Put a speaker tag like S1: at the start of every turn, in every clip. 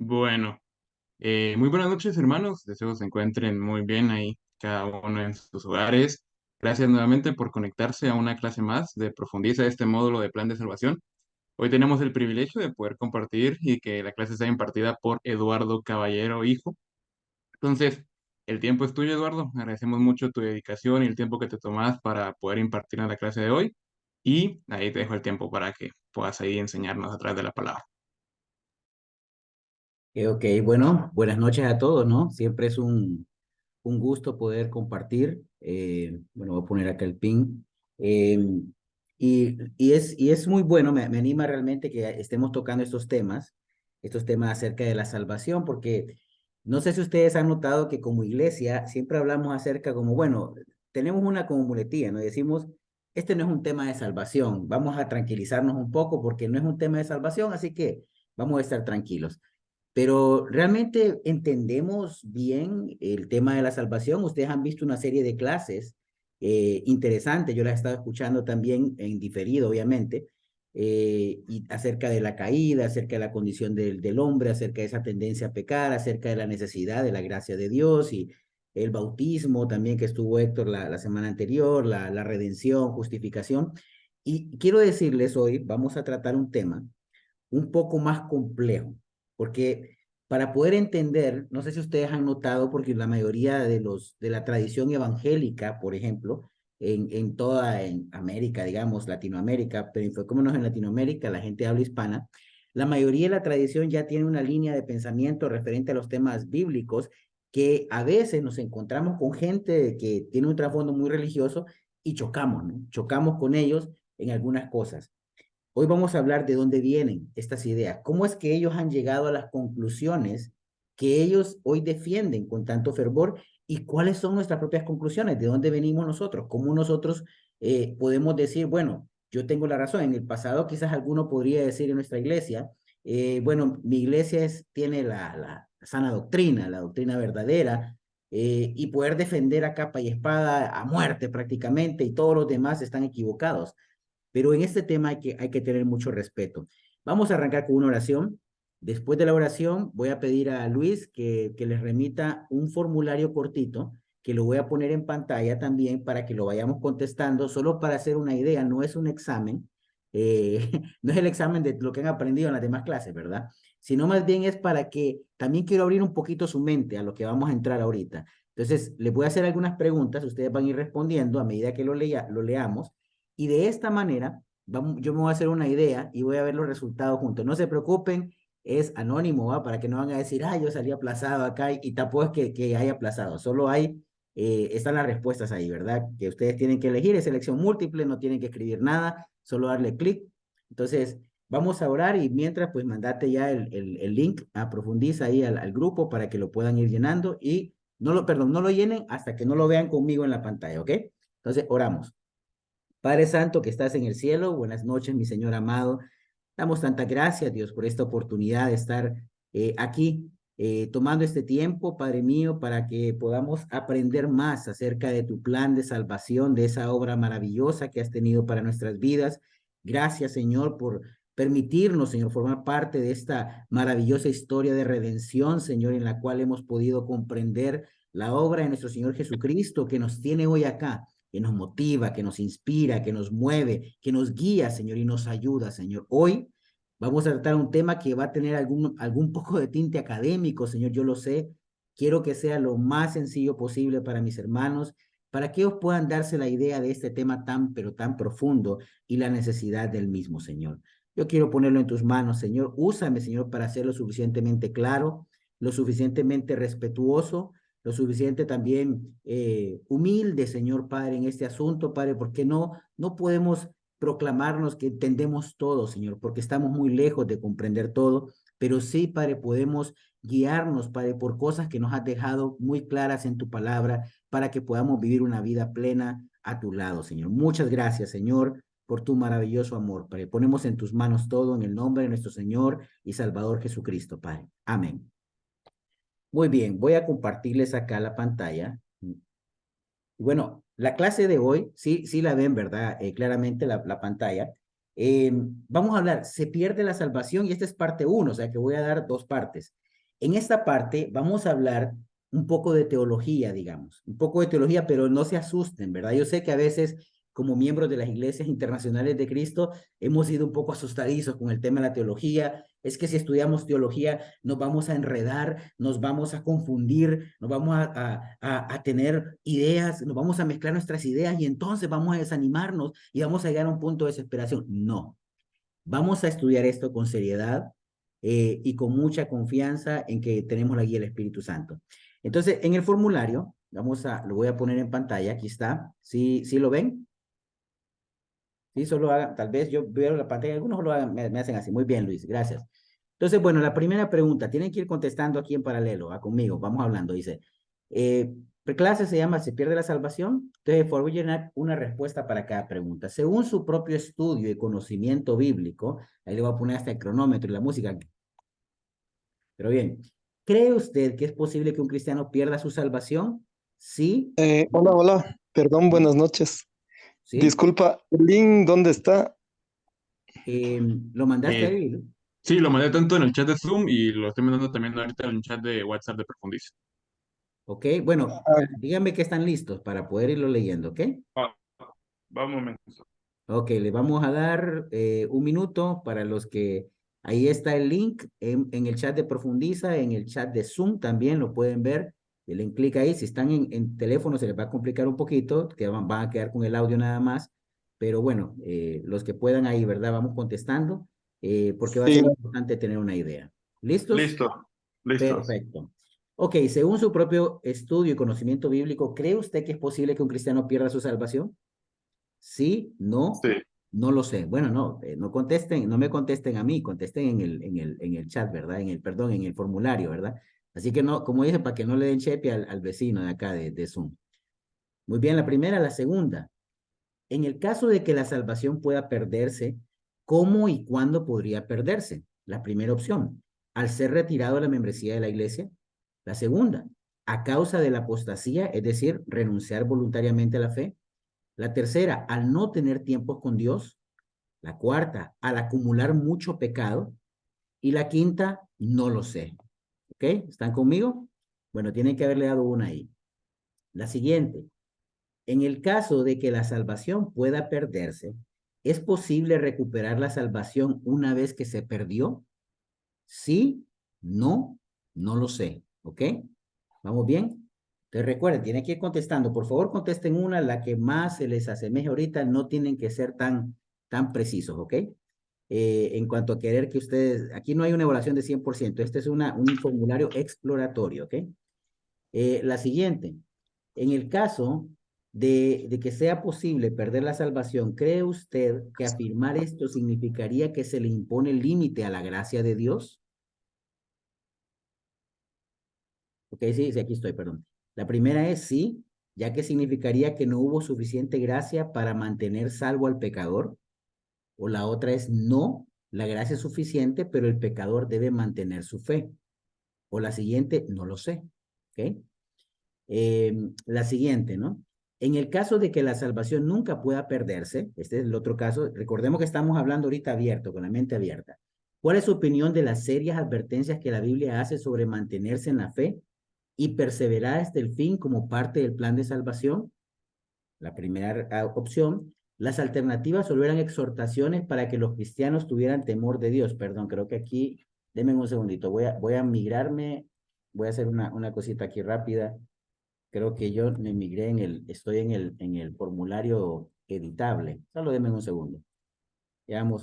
S1: Bueno, muy buenas noches, hermanos. Deseo se encuentren muy bien ahí, cada uno en sus hogares. Gracias nuevamente por conectarse a una clase más de Profundiza este módulo de Plan de Salvación. Hoy tenemos el privilegio de poder compartir y que la clase sea impartida por Eduardo Caballero, hijo. Entonces, el tiempo es tuyo, Eduardo. Agradecemos mucho tu dedicación y el tiempo que te tomas para poder impartir en la clase de hoy. Y ahí te dejo el tiempo para que puedas ahí enseñarnos a través de la palabra.
S2: Ok, bueno, buenas noches a todos, ¿no? Siempre es un gusto poder compartir. Bueno, voy a poner acá el pin. Eh, y es muy bueno, me anima realmente que estemos tocando estos temas acerca de la salvación, porque no sé si ustedes han notado que como iglesia siempre hablamos acerca como, bueno, tenemos una como muletilla, ¿no? Decimos, este no es un tema de salvación, vamos a tranquilizarnos un poco porque no es un tema de salvación, así que vamos a estar tranquilos. Pero realmente entendemos bien el tema de la salvación. Ustedes han visto una serie de clases interesantes. Yo las he estado escuchando también en diferido, obviamente, y acerca de la caída, acerca de la condición del hombre, acerca de esa tendencia a pecar, acerca de la necesidad de la gracia de Dios y el bautismo también que estuvo Héctor la semana anterior, la redención, justificación. Y quiero decirles hoy, vamos a tratar un tema un poco más complejo, porque para poder entender, no sé si ustedes han notado, porque la mayoría de la tradición evangélica, por ejemplo, en toda en América, digamos, Latinoamérica, pero enfocémonos en Latinoamérica, la gente habla hispana, la mayoría de la tradición ya tiene una línea de pensamiento referente a los temas bíblicos que a veces nos encontramos con gente que tiene un trasfondo muy religioso y chocamos, ¿no? Chocamos con ellos en algunas cosas. Hoy vamos a hablar de dónde vienen estas ideas, cómo es que ellos han llegado a las conclusiones que ellos hoy defienden con tanto fervor y cuáles son nuestras propias conclusiones, de dónde venimos nosotros, cómo nosotros podemos decir, bueno, yo tengo la razón. En el pasado quizás alguno podría decir en nuestra iglesia, bueno, mi iglesia tiene la sana doctrina, la doctrina verdadera, y poder defender a capa y espada a muerte prácticamente y todos los demás están equivocados. Pero en este tema hay que tener mucho respeto. Vamos a arrancar con una oración. Después de la oración, voy a pedir a Luis que les remita un formulario cortito, que lo voy a poner en pantalla también para que lo vayamos contestando, solo para hacer una idea, no es un examen, no es el examen de lo que han aprendido en las demás clases, ¿verdad? Sino más bien es para que también quiero abrir un poquito su mente a lo que vamos a entrar ahorita. Entonces, les voy a hacer algunas preguntas, ustedes van a ir respondiendo a medida que lo leamos y de esta manera, yo me voy a hacer una idea y voy a ver los resultados juntos. No se preocupen, es anónimo, ¿va? Para que no van a decir, ah, yo salí aplazado acá y tampoco es que haya aplazado. Solo están las respuestas ahí, ¿verdad? Que ustedes tienen que elegir, es selección múltiple, no tienen que escribir nada, solo darle clic. Entonces, vamos a orar y mientras, pues mandate ya el link a Profundiza ahí al grupo para que lo puedan ir llenando y perdón, no lo llenen hasta que no lo vean conmigo en la pantalla, ¿ok? Entonces, oramos. Padre Santo que estás en el cielo, buenas noches, mi Señor amado. Damos tanta gracias, Dios, por esta oportunidad de estar aquí, tomando este tiempo, Padre mío, para que podamos aprender más acerca de tu plan de salvación, de esa obra maravillosa que has tenido para nuestras vidas. Gracias, Señor, por permitirnos, Señor, formar parte de esta maravillosa historia de redención, Señor, en la cual hemos podido comprender la obra de nuestro Señor Jesucristo que nos tiene hoy acá, que nos motiva, que nos inspira, que nos mueve, que nos guía, Señor, y nos ayuda, Señor. Hoy vamos a tratar un tema que va a tener algún poco de tinte académico, Señor, yo lo sé. Quiero que sea lo más sencillo posible para mis hermanos, para que ellos puedan darse la idea de este tema tan, pero tan profundo y la necesidad del mismo, Señor. Yo quiero ponerlo en tus manos, Señor. Úsame, Señor, para ser lo suficientemente claro, lo suficientemente respetuoso, lo suficiente también humilde, Señor Padre, en este asunto, Padre, porque no podemos proclamarnos que entendemos todo, Señor, porque estamos muy lejos de comprender todo, pero sí, Padre, podemos guiarnos, Padre, por cosas que nos has dejado muy claras en tu palabra, para que podamos vivir una vida plena a tu lado, Señor. Muchas gracias, Señor, por tu maravilloso amor, Padre. Ponemos en tus manos todo en el nombre de nuestro Señor y Salvador Jesucristo, Padre. Amén. Muy bien, voy a compartirles acá la pantalla. Bueno, la clase de hoy, sí la ven, ¿verdad? Claramente la pantalla. Vamos a hablar, se pierde la salvación y esta es parte uno, o sea que voy a dar dos partes. En esta parte vamos a hablar un poco de teología, digamos, un poco de teología, pero no se asusten, ¿verdad? Yo sé que a veces, como miembros de las iglesias internacionales de Cristo, hemos sido un poco asustadizos con el tema de la teología. Es que si estudiamos teología nos vamos a enredar, nos vamos a confundir, nos vamos a tener ideas, nos vamos a mezclar nuestras ideas y entonces vamos a desanimarnos y vamos a llegar a un punto de desesperación. No, vamos a estudiar esto con seriedad y con mucha confianza en que tenemos la guía del Espíritu Santo. Entonces, en el formulario, lo voy a poner en pantalla, aquí está. ¿Sí, sí lo ven? Sí, solo hagan, tal vez yo veo la pantalla, algunos lo hagan, me hacen así. Muy bien, Luis, gracias. Entonces, bueno, la primera pregunta, tienen que ir contestando aquí en paralelo, conmigo, vamos hablando, dice, la clase se llama ¿Se pierde la salvación? Entonces, por favor, llenar una respuesta para cada pregunta. Según su propio estudio y conocimiento bíblico, ahí le voy a poner hasta el cronómetro y la música, pero bien, ¿cree usted que es posible que un cristiano pierda su salvación? Sí,
S3: Hola, hola, perdón, buenas noches.
S2: sí.
S3: Disculpa, ¿el link dónde está?
S2: ¿Lo mandaste
S1: Eh,
S2: ahí?
S1: sí, lo mandé tanto en el chat de Zoom y lo estoy mandando también ahorita en el chat de WhatsApp de Profundiza.
S2: Ok, bueno,
S3: Ah,
S2: díganme que están listos para poder irlo leyendo, ¿ok?
S1: Va, va un momento.
S2: Ok, le vamos a dar un minuto para los que... Ahí está el link en el chat de Profundiza, en el chat de Zoom también lo pueden ver. Den clic ahí. Si están en teléfono se les va a complicar un poquito, que van a quedar con el audio nada más. Pero bueno, los que puedan ahí, ¿verdad? Vamos contestando porque va a
S3: sí,
S2: ser importante tener una idea. ¿Listos?
S1: Listo, listo.
S2: Perfecto. Ok, según su propio estudio y conocimiento bíblico, ¿cree usted que es posible que un cristiano pierda su salvación? Sí, no,
S1: Sí.
S2: no lo sé. Bueno, no, no contesten, no me contesten a mí, contesten en el chat, ¿verdad? Perdón, en el formulario, ¿verdad? Así que no, como dice, para que no le den chepe al vecino de acá de Zoom. Muy bien, la primera, la segunda. En el caso de que la salvación pueda perderse, ¿cómo y cuándo podría perderse? La primera opción, al ser retirado de la membresía de la iglesia. La segunda, a causa de la apostasía, es decir, renunciar voluntariamente a la fe. La tercera, al no tener tiempos con Dios. La cuarta, al acumular mucho pecado. Y la quinta, no lo sé. ¿Ok? ¿Están conmigo? Bueno, tienen que haberle dado una ahí. La siguiente, en el caso de que la salvación pueda perderse, ¿es posible recuperar la salvación una vez que se perdió? Sí, no, no lo sé. ¿Ok? ¿Vamos bien? Entonces recuerden, tienen que ir contestando. Por favor, contesten una, la que más se les asemeje ahorita. No tienen que ser tan precisos, ¿ok? En cuanto a querer que ustedes, aquí no hay una evaluación de 100%. Este es un formulario exploratorio, ¿ok? La siguiente, en el caso de que sea posible perder la salvación, ¿cree usted que afirmar esto significaría que se le impone límite a la gracia de Dios? Ok, sí, sí, aquí estoy, perdón. La primera es sí, ya que significaría que no hubo suficiente gracia para mantener salvo al pecador. O la otra es no, la gracia es suficiente, pero el pecador debe mantener su fe. O la siguiente, no lo sé. ¿Ok? La siguiente, ¿no? En el caso de que la salvación nunca pueda perderse, este es el otro caso, recordemos que estamos hablando ahorita abierto, con la mente abierta. ¿Cuál es su opinión de las serias advertencias que la Biblia hace sobre mantenerse en la fe y perseverar hasta el fin como parte del plan de salvación? La primera opción. Las alternativas solo eran exhortaciones para que los cristianos tuvieran temor de Dios. Perdón, creo que aquí, denme un segundito, voy a migrarme, voy a hacer una cosita aquí rápida. Creo que yo me migré estoy en el formulario editable. Solo denme un segundo. Ya vamos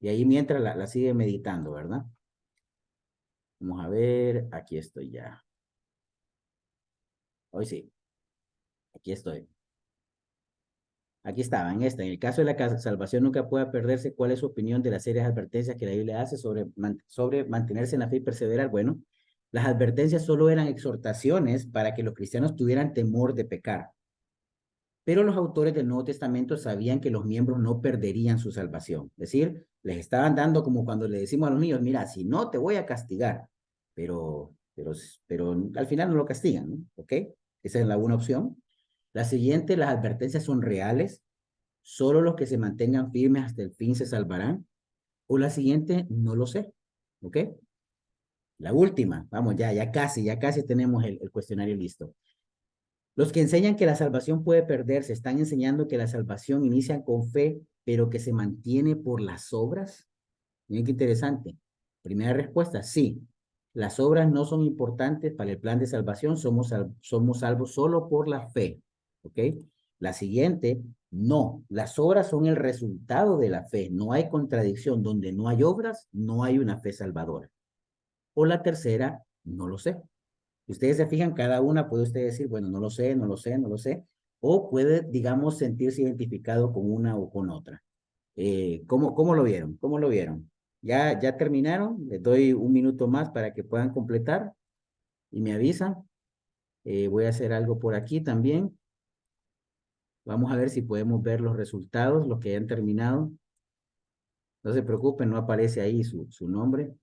S2: y ahí mientras la sigue meditando, ¿verdad? Vamos a ver, aquí estoy ya. Hoy sí, aquí estoy. Aquí estaba, en el caso de la salvación nunca pueda perderse, ¿cuál es su opinión de las serias advertencias que la Biblia hace sobre mantenerse en la fe y perseverar? Bueno, las advertencias solo eran exhortaciones para que los cristianos tuvieran temor de pecar. Pero los autores del Nuevo Testamento sabían que los miembros no perderían su salvación. Es decir, les estaban dando como cuando le decimos a los niños, mira, si no te voy a castigar, pero al final no lo castigan, ¿no? ¿Ok? Esa es la una opción. La siguiente, las advertencias son reales. Solo los que se mantengan firmes hasta el fin se salvarán. O la siguiente, no lo sé. ¿Ok? La última, vamos, ya casi tenemos el cuestionario listo. Los que enseñan que la salvación puede perderse, ¿están enseñando que la salvación inicia con fe, pero que se mantiene por las obras? Miren qué interesante. Primera respuesta, sí. Las obras no son importantes para el plan de salvación, somos salvos solo por la fe. ¿Ok? La siguiente, no. Las obras son el resultado de la fe. No hay contradicción. Donde no hay obras, no hay una fe salvadora. O la tercera, no lo sé. Si ustedes se fijan, cada una puede usted decir, bueno, no lo sé, no lo sé, no lo sé. O puede, digamos, sentirse identificado con una o con otra. ¿Cómo lo vieron? ¿Cómo lo vieron? ¿Ya terminaron? Les doy un minuto más para que puedan completar y me avisan. Voy a hacer algo por aquí también. Vamos a ver si podemos ver los resultados, los que hayan terminado. No se preocupen, no aparece ahí su nombre.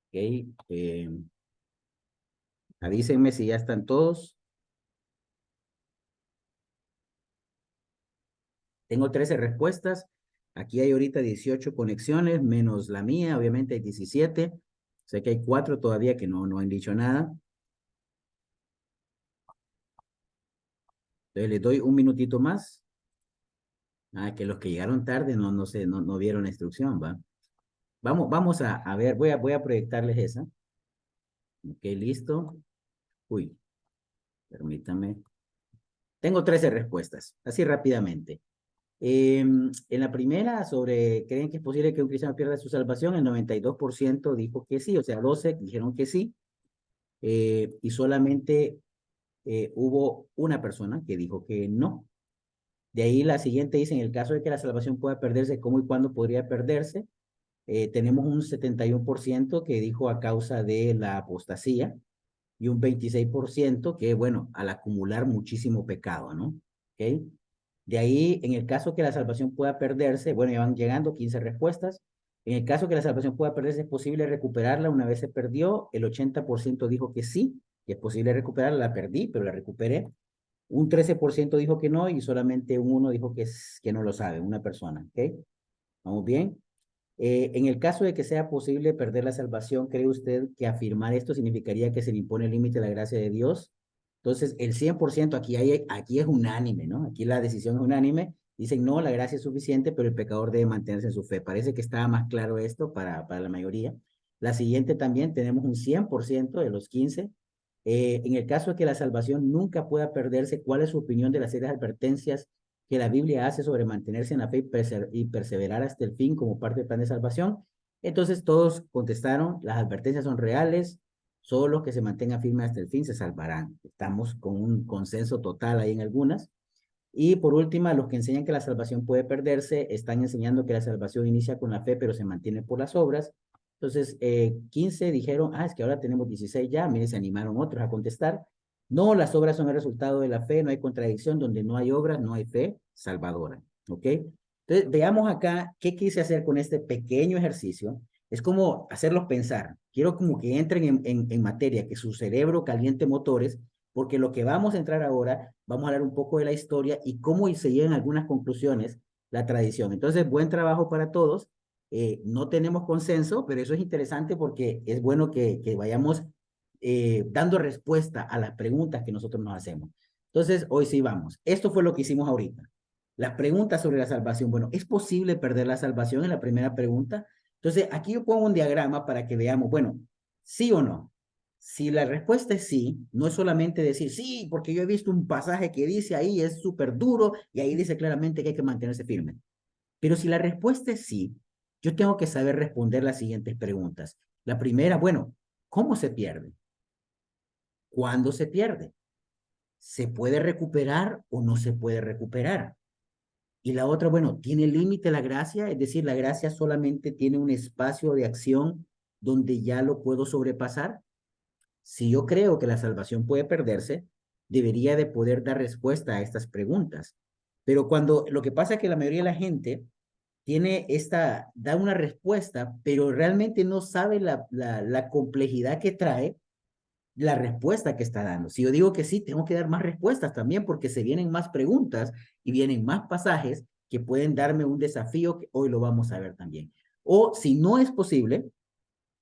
S2: Ok. Avísenme si ya están todos. Tengo 13 respuestas. Aquí hay ahorita 18 conexiones, menos la mía, obviamente hay 17. Sé que hay 4 todavía que no han dicho nada. Entonces les doy un minutito más. Ah, que los que llegaron tarde no sé, no vieron la instrucción, ¿va? Vamos a ver, voy a proyectarles esa. Ok, listo. Uy, permítame. Tengo 13 respuestas, así rápidamente. En la primera, sobre, ¿creen que es posible que un cristiano pierda su salvación? El 92% dijo que sí, o sea, 12 dijeron que sí. Y solamente hubo una persona que dijo que no. De ahí la siguiente dice, en el caso de que la salvación pueda perderse, ¿cómo y cuándo podría perderse? Tenemos un 71% que dijo a causa de la apostasía y un 26% que, bueno, al acumular muchísimo pecado, ¿no? ¿Ok? De ahí, en el caso que la salvación pueda perderse, bueno, ya van llegando 15 respuestas. En el caso que la salvación pueda perderse, ¿es posible recuperarla una vez se perdió? El 80% dijo que sí, que es posible recuperarla. La perdí, pero la recuperé. Un 13% dijo que no y solamente un 1 dijo que no lo sabe, una persona. ¿Ok? ¿Vamos bien? En el caso de que sea posible perder la salvación, ¿cree usted que afirmar esto significaría que se le impone el límite de la gracia de Dios? Entonces, el 100% aquí es unánime, ¿no? Aquí la decisión es unánime. Dicen, no, la gracia es suficiente, pero el pecador debe mantenerse en su fe. Parece que estaba más claro esto para la mayoría. La siguiente también, tenemos un 100% de los 15. En el caso de que la salvación nunca pueda perderse, ¿cuál es su opinión de las serias advertencias que la Biblia hace sobre mantenerse en la fe y perseverar hasta el fin como parte del plan de salvación? Entonces todos contestaron, las advertencias son reales, solo los que se mantengan firmes hasta el fin se salvarán. Estamos con un consenso total ahí en algunas. Y por última, los que enseñan que la salvación puede perderse, están enseñando que la salvación inicia con la fe, pero se mantiene por las obras. Entonces, 15 dijeron, es que ahora tenemos 16 ya, miren, se animaron otros a contestar. No, las obras son el resultado de la fe, no hay contradicción, donde no hay obras, no hay fe salvadora. ¿Ok? Entonces, veamos acá qué quise hacer con este pequeño ejercicio. Es como hacerlos pensar. Quiero como que entren en materia, que su cerebro caliente motores, porque lo que vamos a entrar ahora, vamos a hablar un poco de la historia y cómo se llegan algunas conclusiones la tradición. Entonces, buen trabajo para todos. No tenemos consenso, pero eso es interesante porque es bueno que vayamos dando respuesta a las preguntas que nosotros nos hacemos. Entonces, hoy sí vamos. Esto fue lo que hicimos ahorita. Las preguntas sobre la salvación. Bueno, ¿es posible perder la salvación en la primera pregunta? Entonces, aquí yo pongo un diagrama para que veamos, bueno, sí o no. Si la respuesta es sí, no es solamente decir sí, porque yo he visto un pasaje que dice ahí, es súper duro y ahí dice claramente que hay que mantenerse firme. Pero si la respuesta es sí, yo tengo que saber responder las siguientes preguntas. La primera, bueno, ¿cómo se pierde? ¿Cuándo se pierde? ¿Se puede recuperar o no se puede recuperar? Y la otra, bueno, ¿tiene límite la gracia? Es decir, la gracia solamente tiene un espacio de acción donde ya lo puedo sobrepasar. Si yo creo que la salvación puede perderse, debería de poder dar respuesta a estas preguntas. Pero cuando lo que pasa es que la mayoría de la gente da una respuesta, pero realmente no sabe la complejidad que trae la respuesta que está dando. Si yo digo que sí, tengo que dar más respuestas también porque se vienen más preguntas y vienen más pasajes que pueden darme un desafío que hoy lo vamos a ver también. O si no es posible,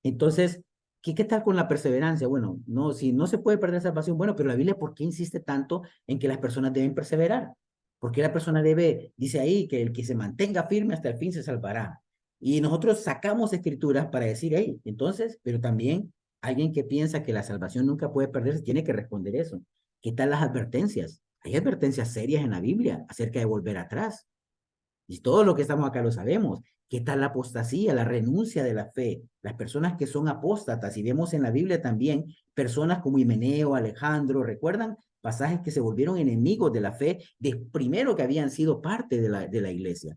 S2: entonces, ¿qué tal con la perseverancia? Bueno, no, si no se puede perder salvación, bueno, pero la Biblia, ¿por qué insiste tanto en que las personas deben perseverar? ¿Por qué la persona debe, dice ahí, que el que se mantenga firme hasta el fin se salvará? Y nosotros sacamos escrituras para decir, hey, entonces, pero también alguien que piensa que la salvación nunca puede perderse tiene que responder eso. ¿Qué tal las advertencias? Hay advertencias serias en la Biblia acerca de volver atrás. Y todo lo que estamos acá lo sabemos. ¿Qué tal la apostasía, la renuncia de la fe? Las personas que son apóstatas, y vemos en la Biblia también personas como Himeneo, Alejandro, ¿recuerdan? Pasajes que se volvieron enemigos de la fe, de primero que habían sido parte de la iglesia.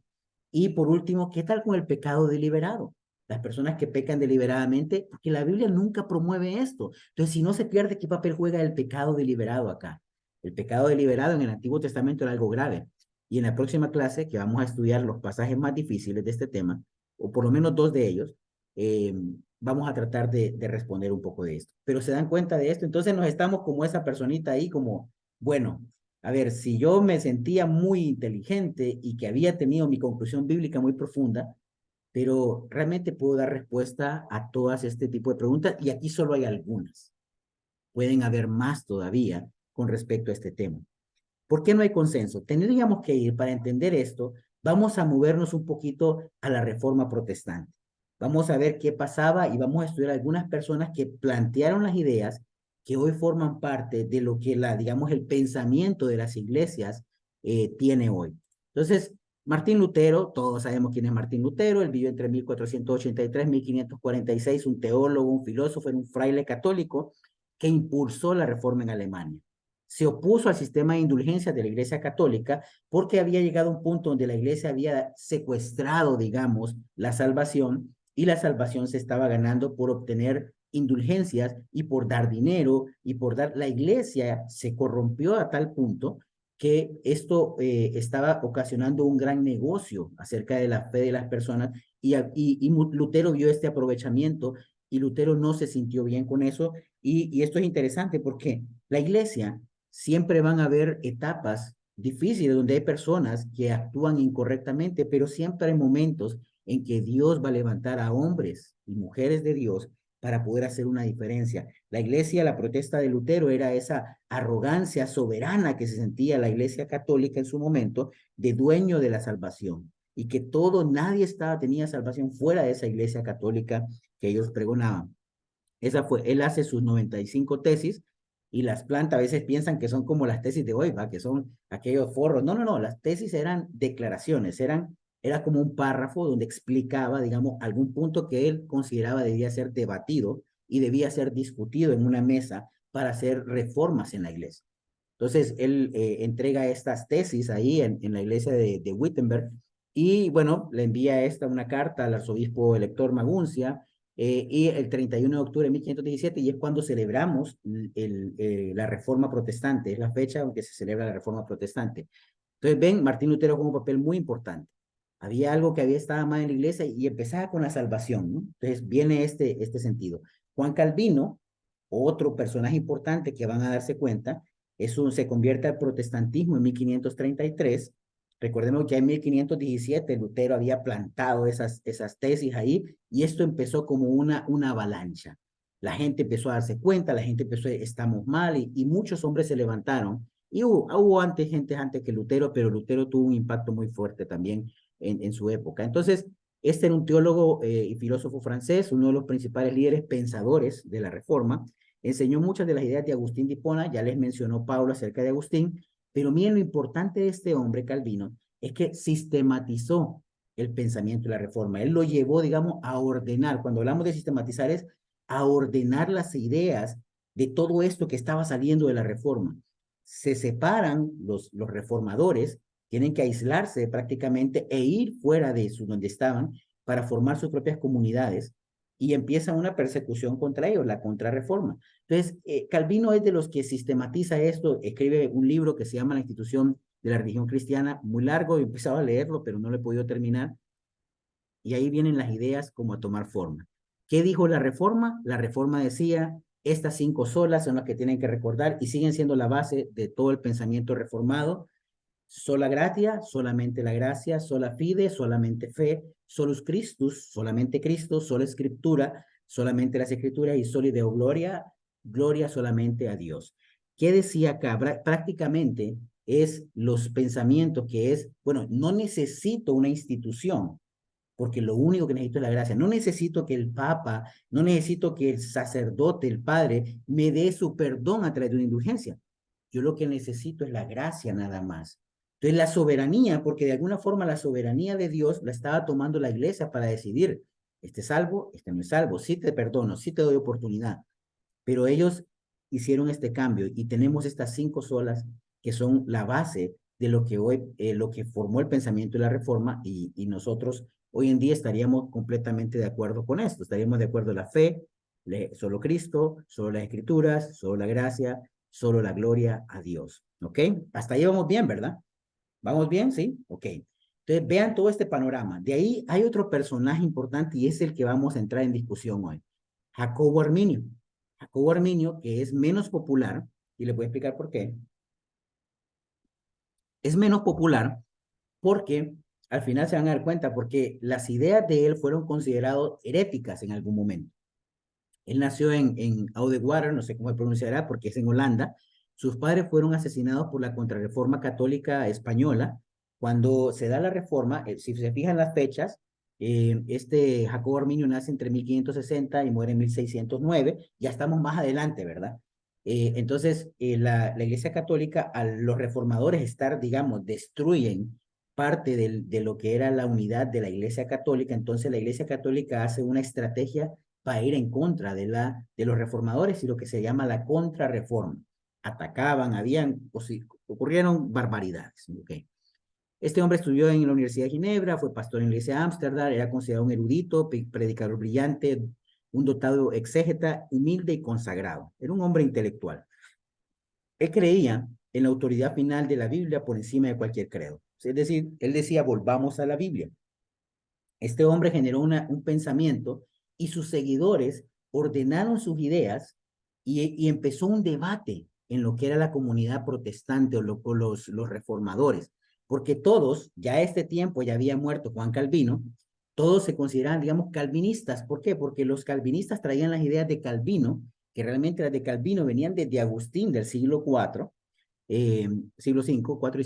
S2: Y por último, ¿qué tal con el pecado deliberado? Las personas que pecan deliberadamente, porque la Biblia nunca promueve esto. Entonces, si no se pierde, ¿qué papel juega el pecado deliberado acá? El pecado deliberado en el Antiguo Testamento era algo grave. Y en la próxima clase, que vamos a estudiar los pasajes más difíciles de este tema, o por lo menos dos de ellos, eh, vamos a tratar de responder un poco de esto. Pero se dan cuenta de esto, entonces nos estamos como esa personita ahí, como, bueno, a ver, si yo me sentía muy inteligente y que había tenido mi conclusión bíblica muy profunda, pero realmente puedo dar respuesta a todas este tipo de preguntas y aquí solo hay algunas. Pueden haber más todavía con respecto a este tema. ¿Por qué no hay consenso? Tendríamos que ir, para entender esto, vamos a movernos un poquito a la reforma protestante. Vamos a ver qué pasaba y vamos a estudiar algunas personas que plantearon las ideas que hoy forman parte de lo que digamos, el pensamiento de las iglesias tiene hoy. Entonces, Martín Lutero, todos sabemos quién es Martín Lutero, él vivió entre 1483 y 1546, un teólogo, un filósofo, era un fraile católico que impulsó la reforma en Alemania. Se opuso al sistema de indulgencias de la Iglesia Católica porque había llegado a un punto donde la Iglesia había secuestrado, digamos, la salvación y la salvación se estaba ganando por obtener indulgencias y por dar dinero y por dar... La Iglesia se corrompió a tal punto que esto estaba ocasionando un gran negocio acerca de la fe de las personas y Lutero vio este aprovechamiento y Lutero no se sintió bien con eso y esto es interesante porque la iglesia siempre van a haber etapas difíciles donde hay personas que actúan incorrectamente, pero siempre hay momentos en que Dios va a levantar a hombres y mujeres de Dios para poder hacer una diferencia. La iglesia, la protesta de Lutero era esa arrogancia soberana que se sentía la iglesia católica en su momento de dueño de la salvación y que nadie tenía salvación fuera de esa iglesia católica que ellos pregonaban. Él hace sus 95 tesis y las planta, a veces piensan que son como las tesis de hoy, ¿va? Que son aquellos forros. No, no, no, las tesis eran declaraciones, era como un párrafo donde explicaba, digamos, algún punto que él consideraba debía ser debatido y debía ser discutido en una mesa para hacer reformas en la iglesia. Entonces, él entrega estas tesis ahí en la iglesia de Wittenberg y, bueno, le envía una carta al arzobispo elector Maguncia y el 31 de octubre de 1517 y es cuando celebramos la Reforma Protestante, es la fecha en que se celebra la Reforma Protestante. Entonces, ven, Martín Lutero con un papel muy importante. Había algo que había estado mal en la iglesia y empezaba con la salvación, ¿no? Entonces, viene este sentido. Juan Calvino, otro personaje importante que van a darse cuenta, se convierte al protestantismo en 1533. Recordemos que en 1517 Lutero había plantado esas tesis ahí y esto empezó como una avalancha. La gente empezó a darse cuenta, la gente empezó, estamos mal y muchos hombres se levantaron. Y hubo gente antes que Lutero, pero Lutero tuvo un impacto muy fuerte también en su época. Entonces, este era un teólogo y filósofo francés, uno de los principales líderes pensadores de la Reforma. Enseñó muchas de las ideas de Agustín de Hipona, ya les mencionó Pablo acerca de Agustín, pero miren lo importante de este hombre, Calvino, es que sistematizó el pensamiento de la Reforma. Él lo llevó, digamos, a ordenar. Cuando hablamos de sistematizar es a ordenar las ideas de todo esto que estaba saliendo de la Reforma. Se separan los reformadores, tienen que aislarse prácticamente e ir fuera de donde estaban para formar sus propias comunidades y empieza una persecución contra ellos, la contrarreforma. Entonces, Calvino es de los que sistematiza esto, escribe un libro que se llama La institución de la religión cristiana, muy largo, he empezado a leerlo, pero no lo he podido terminar, y ahí vienen las ideas como a tomar forma. ¿Qué dijo la reforma? La reforma decía, estas 5 solas son las que tienen que recordar y siguen siendo la base de todo el pensamiento reformado. Sola gratia, solamente la gracia, sola fide, solamente fe, solus Christus, solamente Cristo, sola escritura, solamente las escrituras y soli Deo gloria, gloria solamente a Dios. ¿Qué decía acá? Prácticamente es los pensamientos que es, bueno, no necesito una institución, porque lo único que necesito es la gracia. No necesito que el Papa, no necesito que el sacerdote, el Padre, me dé su perdón a través de una indulgencia. Yo lo que necesito es la gracia nada más. Entonces la soberanía, porque de alguna forma la soberanía de Dios la estaba tomando la iglesia para decidir, este es salvo, este no es salvo, sí te perdono, sí te doy oportunidad, pero ellos hicieron este cambio y tenemos estas 5 solas que son la base de lo que hoy, lo que formó el pensamiento de la reforma y nosotros hoy en día estaríamos completamente de acuerdo con esto, estaríamos de acuerdo en la fe, solo Cristo, solo las escrituras, solo la gracia, solo la gloria a Dios, ¿ok? Hasta ahí vamos bien, ¿verdad? ¿Vamos bien? ¿Sí? Ok. Entonces vean todo este panorama. De ahí hay otro personaje importante y es el que vamos a entrar en discusión hoy. Jacobo Arminio. Jacobo Arminio, que es menos popular, y les voy a explicar por qué. Es menos popular porque al final se van a dar cuenta, porque las ideas de él fueron consideradas heréticas en algún momento. Él nació en Oudewater, no sé cómo se pronunciará porque es en Holanda. Sus padres fueron asesinados por la Contrarreforma Católica Española. Cuando se da la reforma, si se fijan las fechas, este Jacobo Arminio nace entre 1560 y muere en 1609. Ya estamos más adelante, ¿verdad? Entonces, la Iglesia Católica, a los reformadores estar, digamos, destruyen parte de lo que era la unidad de la Iglesia Católica. Entonces, la Iglesia Católica hace una estrategia para ir en contra de los reformadores y lo que se llama la contrarreforma. Atacaban, ocurrieron barbaridades. ¿Okay? Este hombre estudió en la Universidad de Ginebra, fue pastor en la iglesia de Ámsterdam, era considerado un erudito, predicador brillante, un dotado exégeta, humilde y consagrado. Era un hombre intelectual. Él creía en la autoridad final de la Biblia por encima de cualquier credo. Es decir, él decía, volvamos a la Biblia. Este hombre generó un pensamiento y sus seguidores ordenaron sus ideas y empezó un debate en lo que era la comunidad protestante o los reformadores, porque todos, ya a este tiempo ya había muerto Juan Calvino, todos se consideraban, digamos, calvinistas. ¿Por qué? Porque los calvinistas traían las ideas de Calvino, que realmente las de Calvino venían desde Agustín del siglo IV, siglo V, 4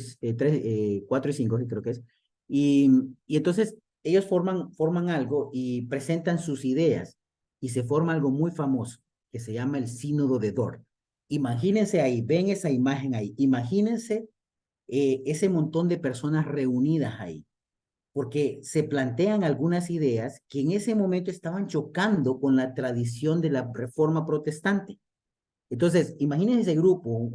S2: 4 y 5, creo que es. Y entonces ellos forman algo y presentan sus ideas y se forma algo muy famoso que se llama el Sínodo de Dort. Imagínense ahí, ven esa imagen ahí, imagínense ese montón de personas reunidas ahí, porque se plantean algunas ideas que en ese momento estaban chocando con la tradición de la reforma protestante. Entonces, imagínense ese grupo,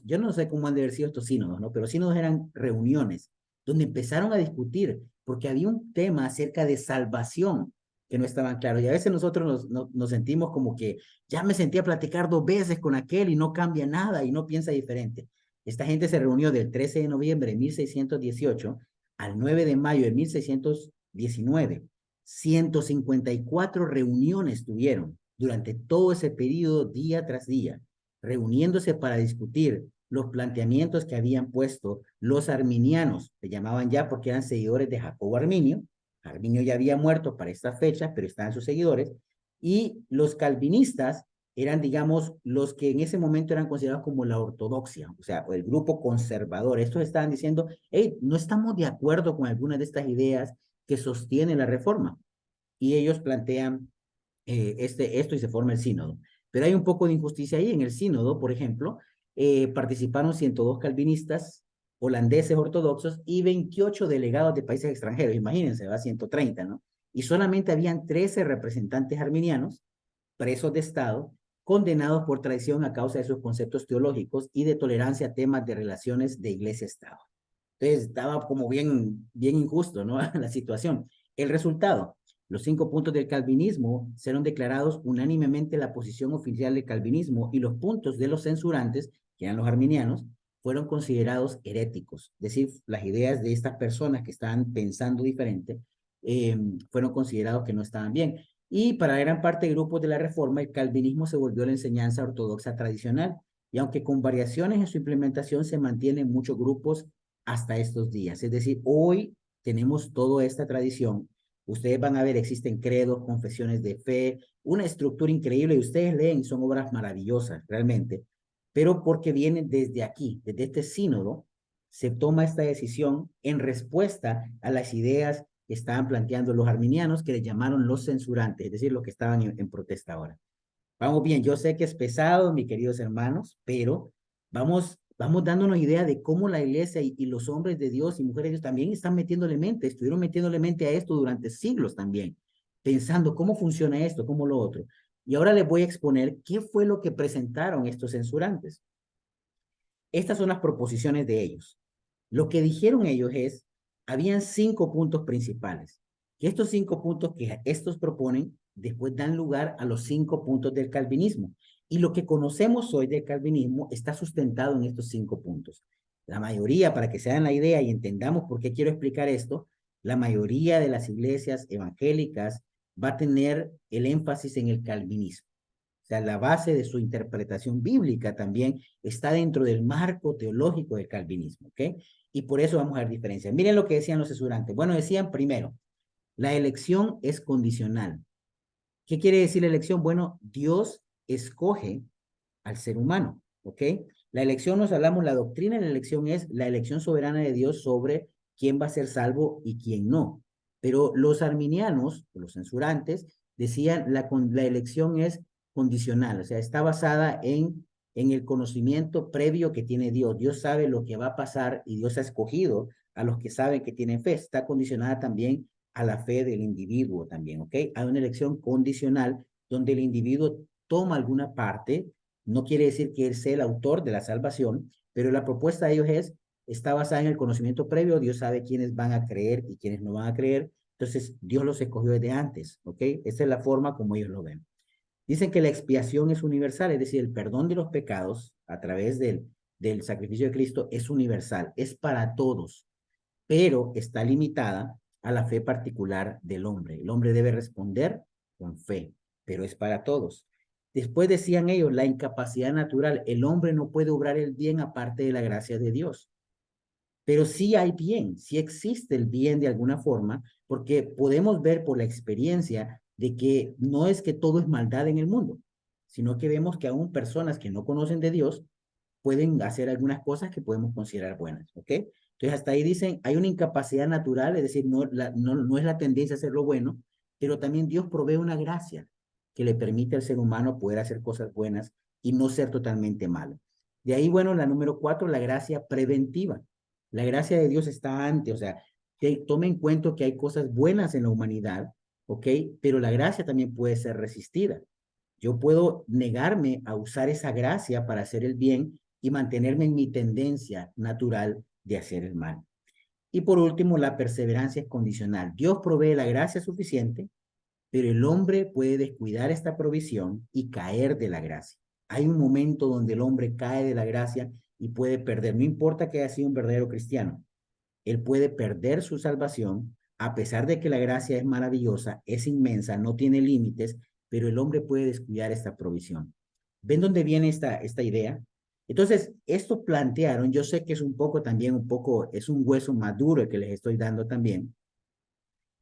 S2: yo no sé cómo han de haber sido estos sínodos, ¿no? Pero sínodos eran reuniones donde empezaron a discutir, porque había un tema acerca de salvación que no estaban claros. Y a veces nosotros nos sentimos como que ya me sentí a platicar 2 veces con aquel y no cambia nada y no piensa diferente. Esta gente se reunió del 13 de noviembre de 1618 al 9 de mayo de 1619. 154 reuniones tuvieron durante todo ese periodo, día tras día, reuniéndose para discutir los planteamientos que habían puesto los arminianos, se llamaban ya porque eran seguidores de Jacobo Arminio. Arminio ya había muerto para esta fecha, pero estaban sus seguidores, y los calvinistas eran, digamos, los que en ese momento eran considerados como la ortodoxia, o sea, el grupo conservador. Estos estaban diciendo, hey, no estamos de acuerdo con algunas de estas ideas que sostiene la reforma. Y ellos plantean esto y se forma el sínodo. Pero hay un poco de injusticia ahí. En el sínodo, por ejemplo, participaron 102 calvinistas holandeses ortodoxos y 28 delegados de países extranjeros. Imagínense, va 130, ¿no? Y solamente habían 13 representantes arminianos, presos de Estado, condenados por traición a causa de sus conceptos teológicos y de tolerancia a temas de relaciones de iglesia-Estado. Entonces estaba como bien injusto, ¿no? La situación. El resultado, los 5 puntos del calvinismo fueron declarados unánimemente la posición oficial del calvinismo y los puntos de los censurantes, que eran los arminianos, fueron considerados heréticos. Es decir, las ideas de estas personas que estaban pensando diferente fueron considerados que no estaban bien. Y para gran parte de grupos de la Reforma, el calvinismo se volvió la enseñanza ortodoxa tradicional. Y aunque con variaciones en su implementación, se mantienen muchos grupos hasta estos días. Es decir, hoy tenemos toda esta tradición. Ustedes van a ver, existen credos, confesiones de fe, una estructura increíble y ustedes leen y son obras maravillosas, realmente. Pero porque vienen desde aquí, desde este sínodo, se toma esta decisión en respuesta a las ideas que estaban planteando los arminianos, que les llamaron los censurantes, es decir, los que estaban en protesta ahora. Vamos bien, yo sé que es pesado, mis queridos hermanos, pero vamos dándonos idea de cómo la iglesia y los hombres de Dios y mujeres de Dios también están metiéndole mente, estuvieron metiéndole mente a esto durante siglos también, pensando cómo funciona esto, cómo lo otro. Y ahora les voy a exponer qué fue lo que presentaron estos censurantes. Estas son las proposiciones de ellos. Lo que dijeron ellos es, habían 5 puntos principales. Y estos 5 puntos que estos proponen, después dan lugar a los 5 puntos del calvinismo. Y lo que conocemos hoy del calvinismo está sustentado en estos 5 puntos. La mayoría, para que se hagan la idea y entendamos por qué quiero explicar esto, la mayoría de las iglesias evangélicas va a tener el énfasis en el calvinismo. O sea, la base de su interpretación bíblica también está dentro del marco teológico del calvinismo, ¿ok? Y por eso vamos a ver diferencias. Miren lo que decían los censurantes. Bueno, decían primero, la elección es condicional. ¿Qué quiere decir la elección? Bueno, Dios escoge al ser humano, ¿ok? La elección, nos hablamos, la doctrina de la elección es la elección soberana de Dios sobre quién va a ser salvo y quién no. Pero los arminianos, los censurantes, decían la elección es condicional, o sea, está basada en el conocimiento previo que tiene Dios. Dios sabe lo que va a pasar y Dios ha escogido a los que saben que tienen fe. Está condicionada también a la fe del individuo también, ¿ok? Hay una elección condicional donde el individuo toma alguna parte, no quiere decir que él sea el autor de la salvación, pero la propuesta de ellos está basada en el conocimiento previo, Dios sabe quiénes van a creer y quiénes no van a creer, entonces Dios los escogió desde antes, ¿ok? Esa es la forma como ellos lo ven. Dicen que la expiación es universal, es decir, el perdón de los pecados a través del sacrificio de Cristo es universal, es para todos, pero está limitada a la fe particular del hombre. El hombre debe responder con fe, pero es para todos. Después decían ellos, la incapacidad natural, el hombre no puede obrar el bien aparte de la gracia de Dios. Pero sí hay bien, sí existe el bien de alguna forma, porque podemos ver por la experiencia de que no es que todo es maldad en el mundo, sino que vemos que aún personas que no conocen de Dios pueden hacer algunas cosas que podemos considerar buenas, ¿ok? Entonces hasta ahí dicen, hay una incapacidad natural, es decir, no es la tendencia a hacer lo bueno, pero también Dios provee una gracia que le permite al ser humano poder hacer cosas buenas y no ser totalmente malo. De ahí, bueno, la número 4, la gracia preventiva. La gracia de Dios está antes, o sea, que tome en cuenta que hay cosas buenas en la humanidad, ¿ok? Pero la gracia también puede ser resistida. Yo puedo negarme a usar esa gracia para hacer el bien y mantenerme en mi tendencia natural de hacer el mal. Y por último, la perseverancia es condicional. Dios provee la gracia suficiente, pero el hombre puede descuidar esta provisión y caer de la gracia. Hay un momento donde el hombre cae de la gracia y puede perder, no importa que haya sido un verdadero cristiano, él puede perder su salvación, a pesar de que la gracia es maravillosa, es inmensa, no tiene límites, pero el hombre puede descuidar esta provisión. ¿Ven dónde viene esta idea? Entonces, esto plantearon, yo sé que es un poco también, es un hueso maduro el que les estoy dando también,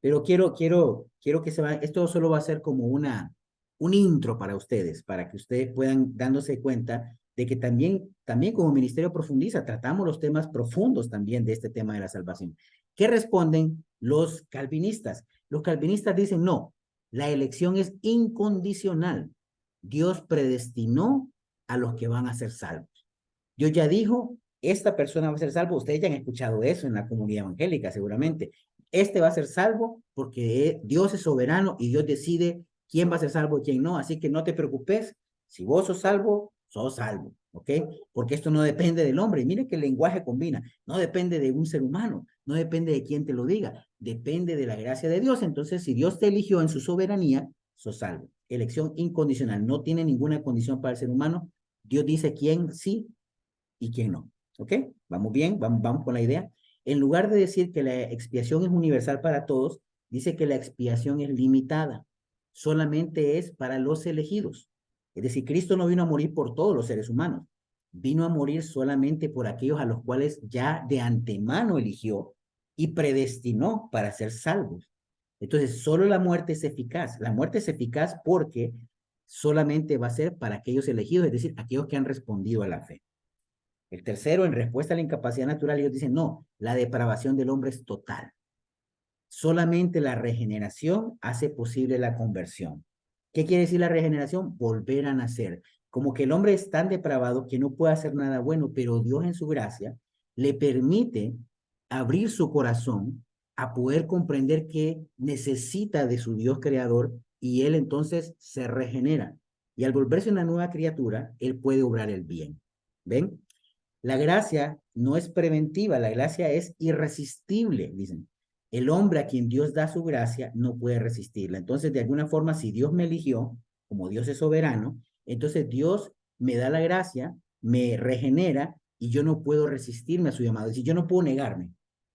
S2: pero quiero que se vayan, esto solo va a ser como un intro para ustedes, para que ustedes puedan dándose cuenta de que también como Ministerio Profundiza tratamos los temas profundos también de este tema de la salvación. ¿Qué responden los calvinistas? Los calvinistas dicen, no, la elección es incondicional. Dios predestinó a los que van a ser salvos. Dios ya dijo, esta persona va a ser salvo. Ustedes ya han escuchado eso en la comunidad evangélica, seguramente. Este va a ser salvo porque Dios es soberano y Dios decide quién va a ser salvo y quién no. Así que no te preocupes. Si vos sos salvo, ¿ok? Porque esto no depende del hombre. Y mire que el lenguaje combina. No depende de un ser humano. No depende de quién te lo diga. Depende de la gracia de Dios. Entonces, si Dios te eligió en su soberanía, sos salvo. Elección incondicional. No tiene ninguna condición para el ser humano. Dios dice quién sí y quién no. ¿Ok? ¿Vamos bien? ¿Vamos con la idea? En lugar de decir que la expiación es universal para todos, dice que la expiación es limitada. Solamente es para los elegidos. Es decir, Cristo no vino a morir por todos los seres humanos. vino a morir solamente por aquellos a los cuales ya de antemano eligió y predestinó para ser salvos. Entonces, solo la muerte es eficaz. La muerte es eficaz porque solamente va a ser para aquellos elegidos, es decir, aquellos que han respondido a la fe. El tercero, en respuesta a la incapacidad natural, ellos dicen, no, la depravación del hombre es total. Solamente la regeneración hace posible la conversión. ¿Qué quiere decir la regeneración? Volver a nacer. Como que el hombre es tan depravado que no puede hacer nada bueno, pero Dios en su gracia le permite abrir su corazón a poder comprender que necesita de su Dios creador y él entonces se regenera. Y al volverse una nueva criatura, él puede obrar el bien. ¿Ven? La gracia no es preventiva, la gracia es irresistible, dicen. El hombre a quien Dios da su gracia no puede resistirla. Entonces, de alguna forma, si Dios me eligió, como Dios es soberano, entonces Dios me da la gracia, me regenera y yo no puedo resistirme a su llamado. Es decir, yo no puedo negarme.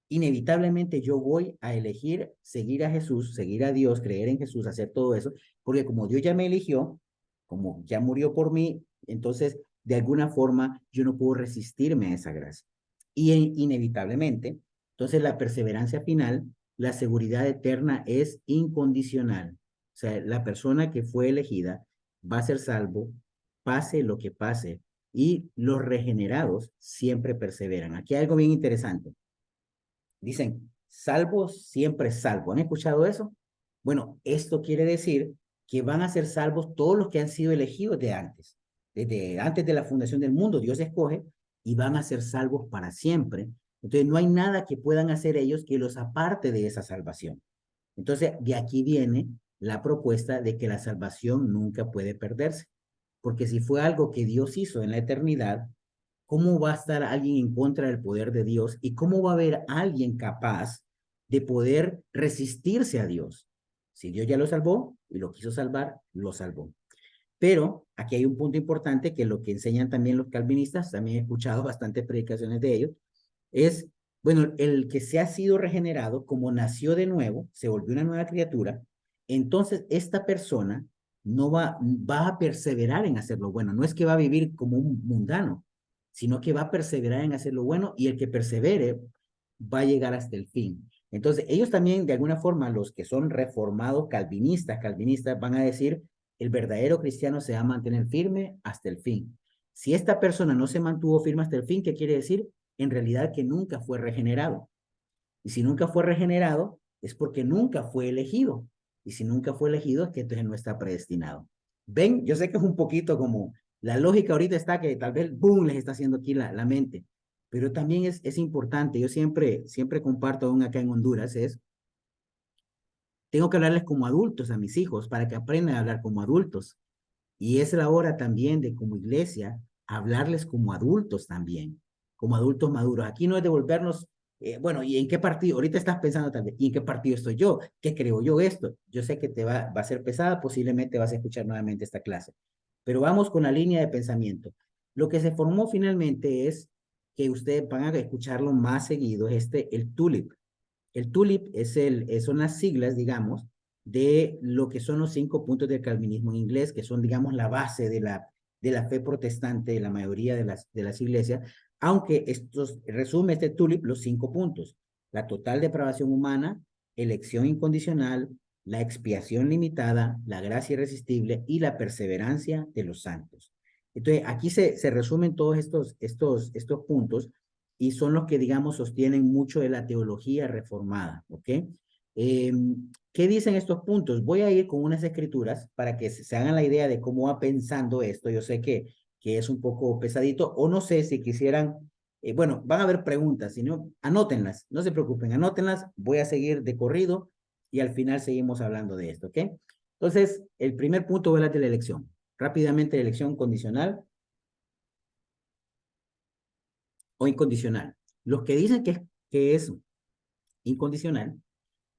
S2: Inevitablemente yo voy a elegir seguir a Jesús, seguir a Dios, creer en Jesús, hacer todo eso, porque como Dios ya me eligió, como ya murió por mí, entonces de alguna forma yo no puedo resistirme a esa gracia. Y inevitablemente, entonces la perseverancia final, la seguridad eterna es incondicional. O sea, la persona que fue elegida va a ser salvo, pase lo que pase, y los regenerados siempre perseveran. Aquí hay algo bien interesante. Dicen, salvo siempre salvo. ¿Han escuchado eso? Bueno, esto quiere decir que van a ser salvos todos los que han sido elegidos de antes. Desde antes de la fundación del mundo, Dios escoge y van a ser salvos para siempre. Entonces, no hay nada que puedan hacer ellos que los aparte de esa salvación. Entonces, de aquí viene la propuesta de que la salvación nunca puede perderse. Porque si fue algo que Dios hizo en la eternidad, ¿cómo va a estar alguien en contra del poder de Dios? ¿Y cómo va a haber alguien capaz de poder resistirse a Dios? Si Dios ya lo salvó y lo quiso salvar, lo salvó. Pero aquí hay un punto importante que lo que enseñan también los calvinistas, también he escuchado bastantes predicaciones de ellos, es, bueno, el que se ha sido regenerado, como nació de nuevo, se volvió una nueva criatura, entonces esta persona no va a perseverar en hacer lo bueno. No es que va a vivir como un mundano, sino que va a perseverar en hacer lo bueno y el que persevere va a llegar hasta el fin. Entonces, ellos también, de alguna forma, los que son reformados calvinistas, van a decir, el verdadero cristiano se va a mantener firme hasta el fin. Si esta persona no se mantuvo firme hasta el fin, ¿qué quiere decir? En realidad que nunca fue regenerado. Y si nunca fue regenerado, es porque nunca fue elegido. Y si nunca fue elegido, es que entonces no está predestinado. Ven, yo sé que es un poquito como la lógica ahorita está que tal vez, boom, les está haciendo aquí la mente. Pero también es importante, yo siempre comparto aún acá en Honduras, tengo que hablarles como adultos a mis hijos para que aprendan a hablar como adultos. Y es la hora también de como iglesia hablarles como adultos también, como adultos maduros. Aquí no es devolvernos, bueno, ¿y en qué partido? Ahorita estás pensando tal vez, ¿y en qué partido estoy yo? ¿Qué creo yo esto? Yo sé que va a ser pesada, posiblemente vas a escuchar nuevamente esta clase, pero vamos con la línea de pensamiento. Lo que se formó finalmente es que ustedes van a escucharlo más seguido, el TULIP. El TULIP son las siglas, digamos, de lo que son los 5 puntos del calvinismo en inglés, que son, digamos, la base de la fe protestante de la mayoría de las iglesias, aunque estos resume este TULIP los 5 puntos: la total depravación humana, elección incondicional, la expiación limitada, la gracia irresistible y la perseverancia de los santos. Entonces, aquí se resumen todos estos puntos y son los que, digamos, sostienen mucho de la teología reformada, ¿ok? ¿Qué dicen estos puntos? Voy a ir con unas escrituras para que se hagan la idea de cómo va pensando esto. Yo sé que es un poco pesadito, o no sé si quisieran, bueno, van a haber preguntas, si no, anótenlas, no se preocupen, anótenlas, voy a seguir de corrido y al final seguimos hablando de esto, ¿ok? Entonces, el primer punto es la de la elección. Rápidamente, la elección condicional o incondicional. Los que dicen que es incondicional,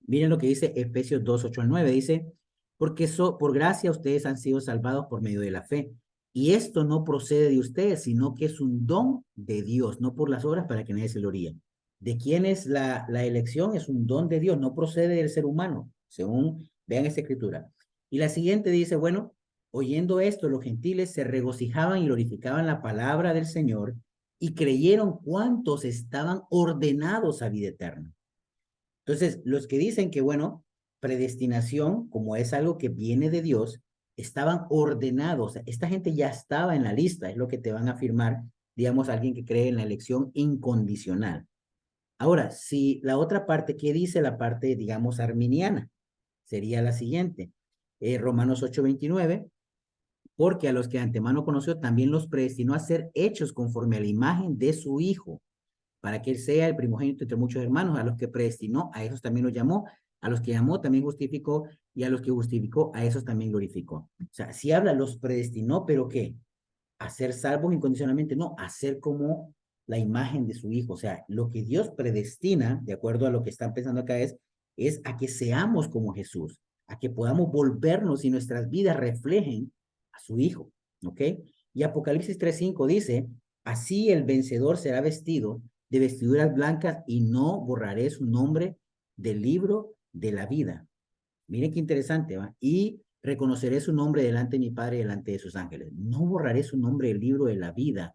S2: miren lo que dice Efesios 2, 8 al 9. Dice, porque por gracia ustedes han sido salvados por medio de la fe. Y esto no procede de ustedes, sino que es un don de Dios, no por las obras para que nadie se gloríe. ¿De quién es la elección? Es un don de Dios, no procede del ser humano, según vean esta escritura. Y la siguiente dice, bueno, Oyendo esto, los gentiles se regocijaban y glorificaban la palabra del Señor y creyeron cuantos estaban ordenados a vida eterna. Entonces, los que dicen que, bueno, predestinación, como es algo que viene de Dios, estaban ordenados. Esta gente ya estaba en la lista, es lo que te van a afirmar, digamos, alguien que cree en la elección incondicional. Ahora, si la otra parte, ¿qué dice la parte, digamos, arminiana? Sería la siguiente. Romanos 8:29, porque a los que antemano conoció también los predestinó a ser hechos conforme a la imagen de su Hijo, para que él sea el primogénito entre muchos hermanos. A los que predestinó, a esos también los llamó, a los que llamó también justificó, y a los que justificó, a esos también glorificó. O sea, si habla, los predestinó, pero ¿qué? A ser salvos incondicionalmente, no, a ser como la imagen de su Hijo. O sea, lo que Dios predestina, de acuerdo a lo que están pensando acá, es a que seamos como Jesús, a que podamos volvernos y nuestras vidas reflejen a su Hijo, ¿ok? Y Apocalipsis 3:5 dice, así el vencedor será vestido de vestiduras blancas y no borraré su nombre del libro de la vida. Miren qué interesante, ¿va? Y reconoceré su nombre delante de mi Padre y delante de sus ángeles. No borraré su nombre del libro de la vida.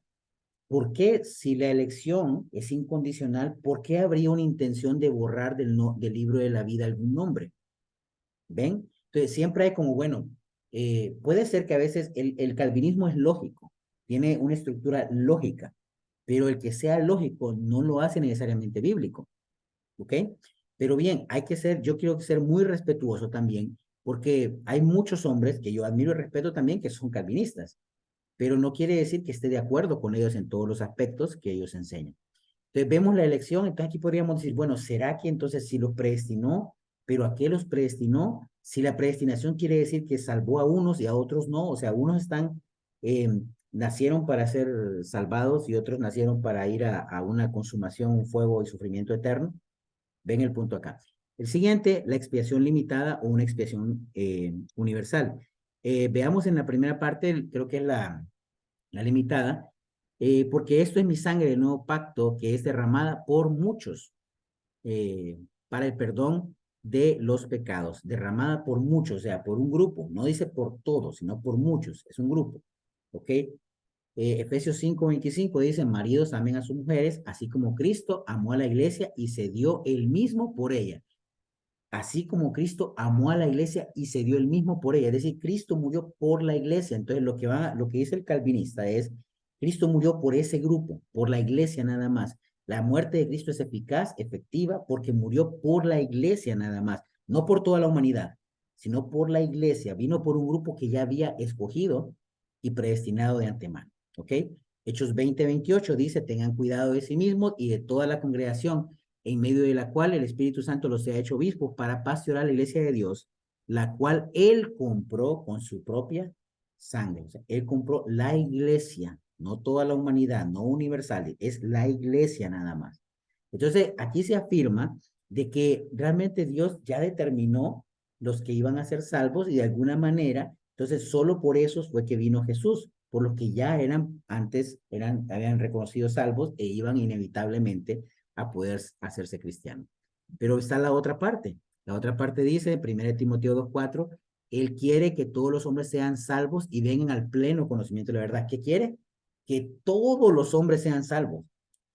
S2: ¿Por qué, si la elección es incondicional, por qué habría una intención de borrar del libro de la vida algún nombre? ¿Ven? Entonces, siempre hay como, bueno, puede ser que a veces el calvinismo es lógico, tiene una estructura lógica, pero el que sea lógico no lo hace necesariamente bíblico. ¿Ok? Pero bien, hay que ser, yo quiero ser muy respetuoso también, porque hay muchos hombres que yo admiro y respeto también que son calvinistas, pero no quiere decir que esté de acuerdo con ellos en todos los aspectos que ellos enseñan. Entonces vemos la elección, entonces aquí podríamos decir, bueno, ¿será que entonces si los predestinó, pero a qué los predestinó? Si la predestinación quiere decir que salvó a unos y a otros no, o sea, unos están, nacieron para ser salvados y otros nacieron para ir a una consumación, un fuego y sufrimiento eterno. Ven el punto acá. El siguiente, la expiación limitada o una expiación universal. Veamos en la primera parte, creo que es la limitada, porque esto es mi sangre del nuevo pacto que es derramada por muchos para el perdón de los pecados, derramada por muchos, o sea, por un grupo, no dice por todos, sino por muchos, es un grupo, ¿ok? Efesios 5:25 dice, maridos amen a sus mujeres, así como Cristo amó a la iglesia y se dio él mismo por ella. Así como Cristo amó a la iglesia y se dio él mismo por ella. Es decir, Cristo murió por la iglesia. Entonces, lo que dice el calvinista es, Cristo murió por ese grupo, por la iglesia nada más. La muerte de Cristo es eficaz, efectiva, porque murió por la iglesia nada más. No por toda la humanidad, sino por la iglesia. Vino por un grupo que ya había escogido y predestinado de antemano. ¿Ok? Hechos 20:28 dice, tengan cuidado de sí mismos y de toda la congregación en medio de la cual el Espíritu Santo los ha hecho obispos para pastorear la iglesia de Dios, la cual él compró con su propia sangre. O sea, él compró la iglesia, no toda la humanidad, no universal, es la iglesia nada más. Entonces, aquí se afirma de que realmente Dios ya determinó los que iban a ser salvos y de alguna manera, entonces solo por eso fue que vino Jesús, por los que ya eran antes, habían reconocido salvos e iban inevitablemente a poder hacerse cristiano. Pero está la otra parte. La otra parte dice, 1 Timoteo 2:4, Él quiere que todos los hombres sean salvos y vengan al pleno conocimiento de la verdad. ¿Qué quiere? Que todos los hombres sean salvos.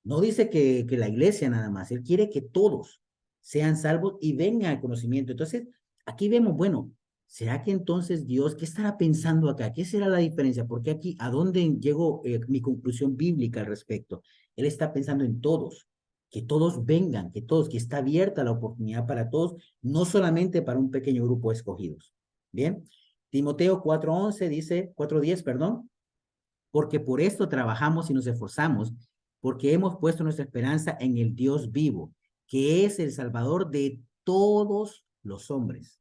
S2: No dice que la iglesia nada más. Él quiere que todos sean salvos y vengan al conocimiento. Entonces, aquí vemos, bueno, ¿será que entonces Dios, qué estará pensando acá? ¿Qué será la diferencia? Porque aquí, ¿a dónde llegó mi conclusión bíblica al respecto? Él está pensando en todos, que todos vengan, que todos, que está abierta la oportunidad para todos, no solamente para un pequeño grupo de escogidos. Bien, Timoteo 4:11 dice, 4:10, perdón, porque por esto trabajamos y nos esforzamos, porque hemos puesto nuestra esperanza en el Dios vivo, que es el Salvador de todos los hombres,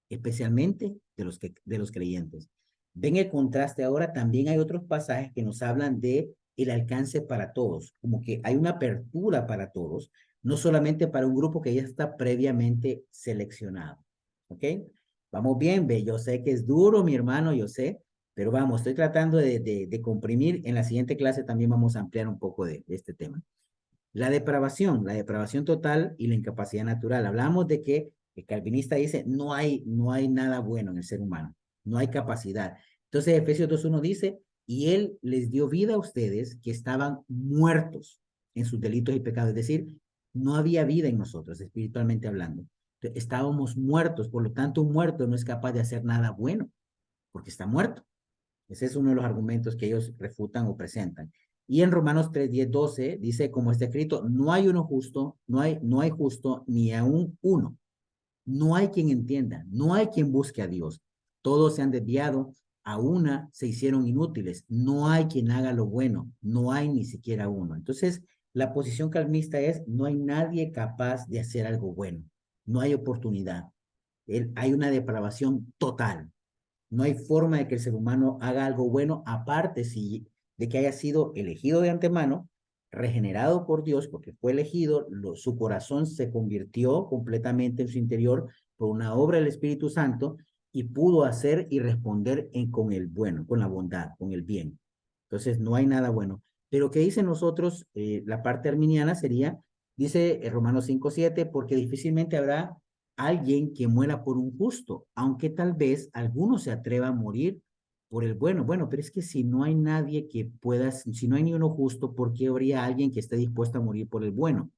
S2: especialmente de los creyentes. Ven el contraste ahora, también hay otros pasajes que nos hablan de el alcance para todos, como que hay una apertura para todos, no solamente para un grupo que ya está previamente seleccionado. ¿Ok? Vamos bien, ve, yo sé que es duro, mi hermano, yo sé, pero vamos, estoy tratando de comprimir. En la siguiente clase también vamos a ampliar un poco de este tema. La depravación total y la incapacidad natural. Hablamos de que el calvinista dice, no hay nada bueno en el ser humano, no hay capacidad. Entonces Efesios 2:1 dice, y Él les dio vida a ustedes que estaban muertos en sus delitos y pecados. Es decir, no había vida en nosotros, espiritualmente hablando. Estábamos muertos, por lo tanto un muerto no es capaz de hacer nada bueno, porque está muerto. Ese es uno de los argumentos que ellos refutan o presentan. Y en Romanos 3, 10, 12 dice, como está escrito, no hay uno justo, no hay justo ni aún uno. No hay quien entienda, no hay quien busque a Dios. Todos se han desviado, a una se hicieron inútiles. No hay quien haga lo bueno, no hay ni siquiera uno. Entonces, la posición calvinista es, no hay nadie capaz de hacer algo bueno. No hay oportunidad. Hay una depravación total. No hay forma de que el ser humano haga algo bueno, aparte si, de que haya sido elegido de antemano, regenerado por Dios, porque fue elegido, su corazón se convirtió completamente en su interior por una obra del Espíritu Santo y pudo hacer y responder con el bueno, con la bondad, con el bien. Entonces, no hay nada bueno. Pero ¿qué dice nosotros? La parte arminiana sería, dice Romanos 5:7, porque difícilmente habrá alguien que muera por un justo, aunque tal vez alguno se atreva a morir por el bueno. Bueno, pero es que si no hay nadie que pueda, si no hay ni uno justo, ¿por qué habría alguien que esté dispuesto a morir por el bueno?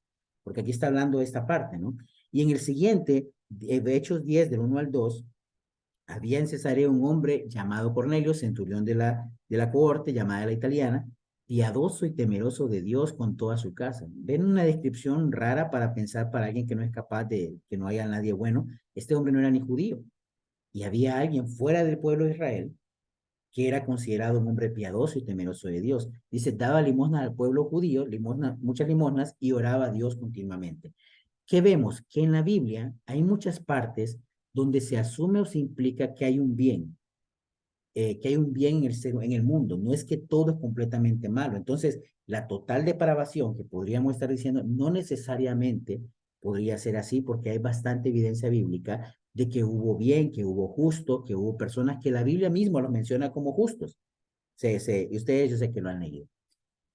S2: Porque aquí está hablando de esta parte, ¿no? Y en el siguiente, de Hechos 10, del 1 al 2, había en Cesarea un hombre llamado Cornelio, centurión de la cohorte, llamada la italiana, piadoso y temeroso de Dios con toda su casa. Ven una descripción rara para pensar para alguien que no es capaz de, que no haya nadie bueno. Este hombre no era ni judío. Y había alguien fuera del pueblo de Israel que era considerado un hombre piadoso y temeroso de Dios. Dice, daba limosna al pueblo judío, muchas limosnas, y oraba a Dios continuamente. ¿Qué vemos? Que en la Biblia hay muchas partes donde se asume o se implica que hay un bien en el mundo. No es que todo es completamente malo. Entonces, la total depravación que podríamos estar diciendo no necesariamente podría ser así porque hay bastante evidencia bíblica de que hubo bien, que hubo justo, que hubo personas que la Biblia misma los menciona como justos. Y ustedes yo sé que lo han leído.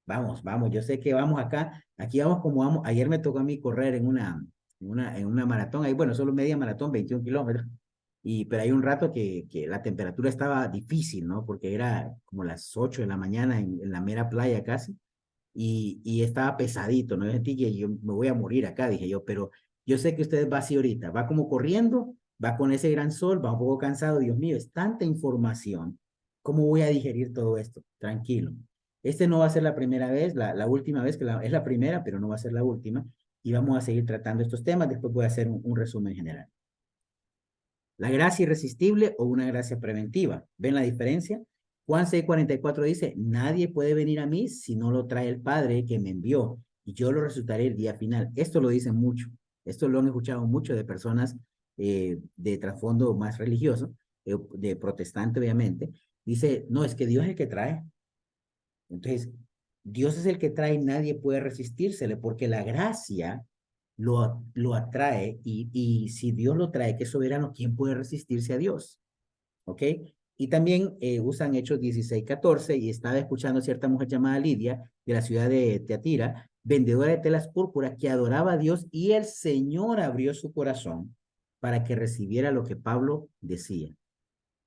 S2: Vamos, vamos, yo sé que vamos acá, aquí vamos como vamos. Ayer me tocó a mí correr en una maratón, ahí bueno, solo media maratón, 21 kilómetros, pero hay un rato que la temperatura estaba difícil, ¿no? Porque era como las 8 de la mañana en la mera playa casi, y estaba pesadito, ¿no? Yo sentí que yo me voy a morir acá, dije yo, pero yo sé que usted va así ahorita, va como corriendo, va con ese gran sol, va un poco cansado, Dios mío, es tanta información, ¿cómo voy a digerir todo esto? Tranquilo. Este no va a ser la primera vez, la última vez, es la primera, pero no va a ser la última, y vamos a seguir tratando estos temas, después voy a hacer un resumen general. La gracia irresistible o una gracia preventiva. ¿Ven la diferencia? Juan 6:44 dice, nadie puede venir a mí si no lo trae el Padre que me envió, y yo lo resultaré el día final. Esto lo dicen mucho. Esto lo han escuchado mucho de personas de trasfondo más religioso, de protestante obviamente. Dice, no, es que Dios es el que trae. Entonces, Dios es el que trae y nadie puede resistírsele porque la gracia lo atrae y si Dios lo trae, que es soberano, ¿quién puede resistirse a Dios? ¿Ok? Y también usan Hechos 16:14 y estaba escuchando a cierta mujer llamada Lidia de la ciudad de Teatira, vendedora de telas púrpuras que adoraba a Dios y el Señor abrió su corazón para que recibiera lo que Pablo decía.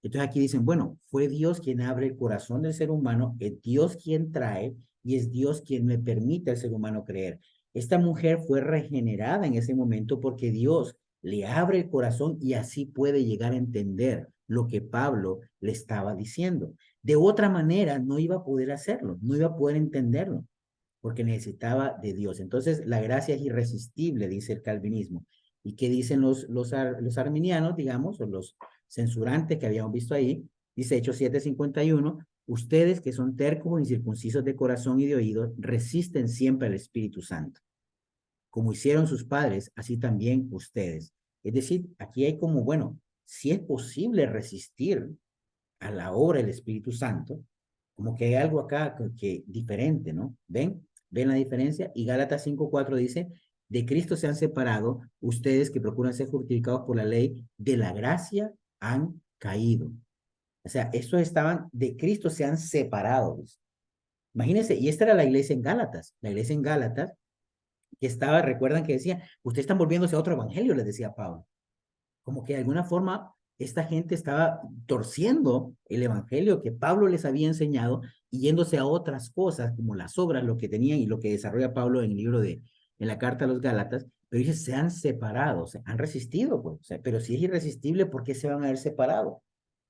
S2: Entonces aquí dicen, bueno, fue Dios quien abre el corazón del ser humano, es Dios quien trae y es Dios quien le permite al ser humano creer. Esta mujer fue regenerada en ese momento porque Dios le abre el corazón y así puede llegar a entender lo que Pablo le estaba diciendo. De otra manera, no iba a poder hacerlo, no iba a poder entenderlo, porque necesitaba de Dios. Entonces, la gracia es irresistible, dice el calvinismo. ¿Y qué dicen los arminianos, digamos, o los censurantes que habíamos visto ahí? Dice Hechos 7:51, ustedes que son tercos e incircuncisos de corazón y de oído, resisten siempre al Espíritu Santo. Como hicieron sus padres, así también ustedes. Es decir, aquí hay como, bueno, si es posible resistir a la obra del Espíritu Santo, como que hay algo acá que diferente, ¿no? ¿Ven? ¿Ven la diferencia? Y Gálatas 5:4 dice, de Cristo se han separado ustedes que procuran ser justificados por la ley, de la gracia han caído. O sea, estos estaban, de Cristo se han separado. Pues. Imagínense, y esta era la iglesia en Gálatas. La iglesia en Gálatas, que estaba, recuerdan que decía, ustedes están volviéndose a otro evangelio, les decía Pablo. Como que de alguna forma esta gente estaba torciendo el evangelio que Pablo les había enseñado y yéndose a otras cosas como las obras, lo que tenían y lo que desarrolla Pablo en el libro en la carta a los Gálatas, pero dice, se han separado, se han resistido, pues, o sea, pero si es irresistible, ¿por qué se van a haber separado?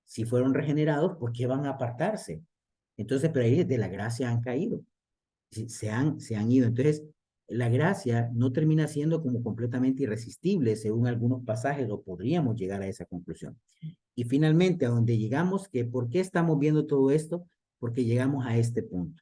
S2: Si fueron regenerados, ¿por qué van a apartarse? Entonces, pero ahí de la gracia han caído, se han ido. Entonces, la gracia no termina siendo como completamente irresistible, según algunos pasajes, o podríamos llegar a esa conclusión. Y finalmente, a donde llegamos, que ¿por qué estamos viendo todo esto? Porque llegamos a este punto.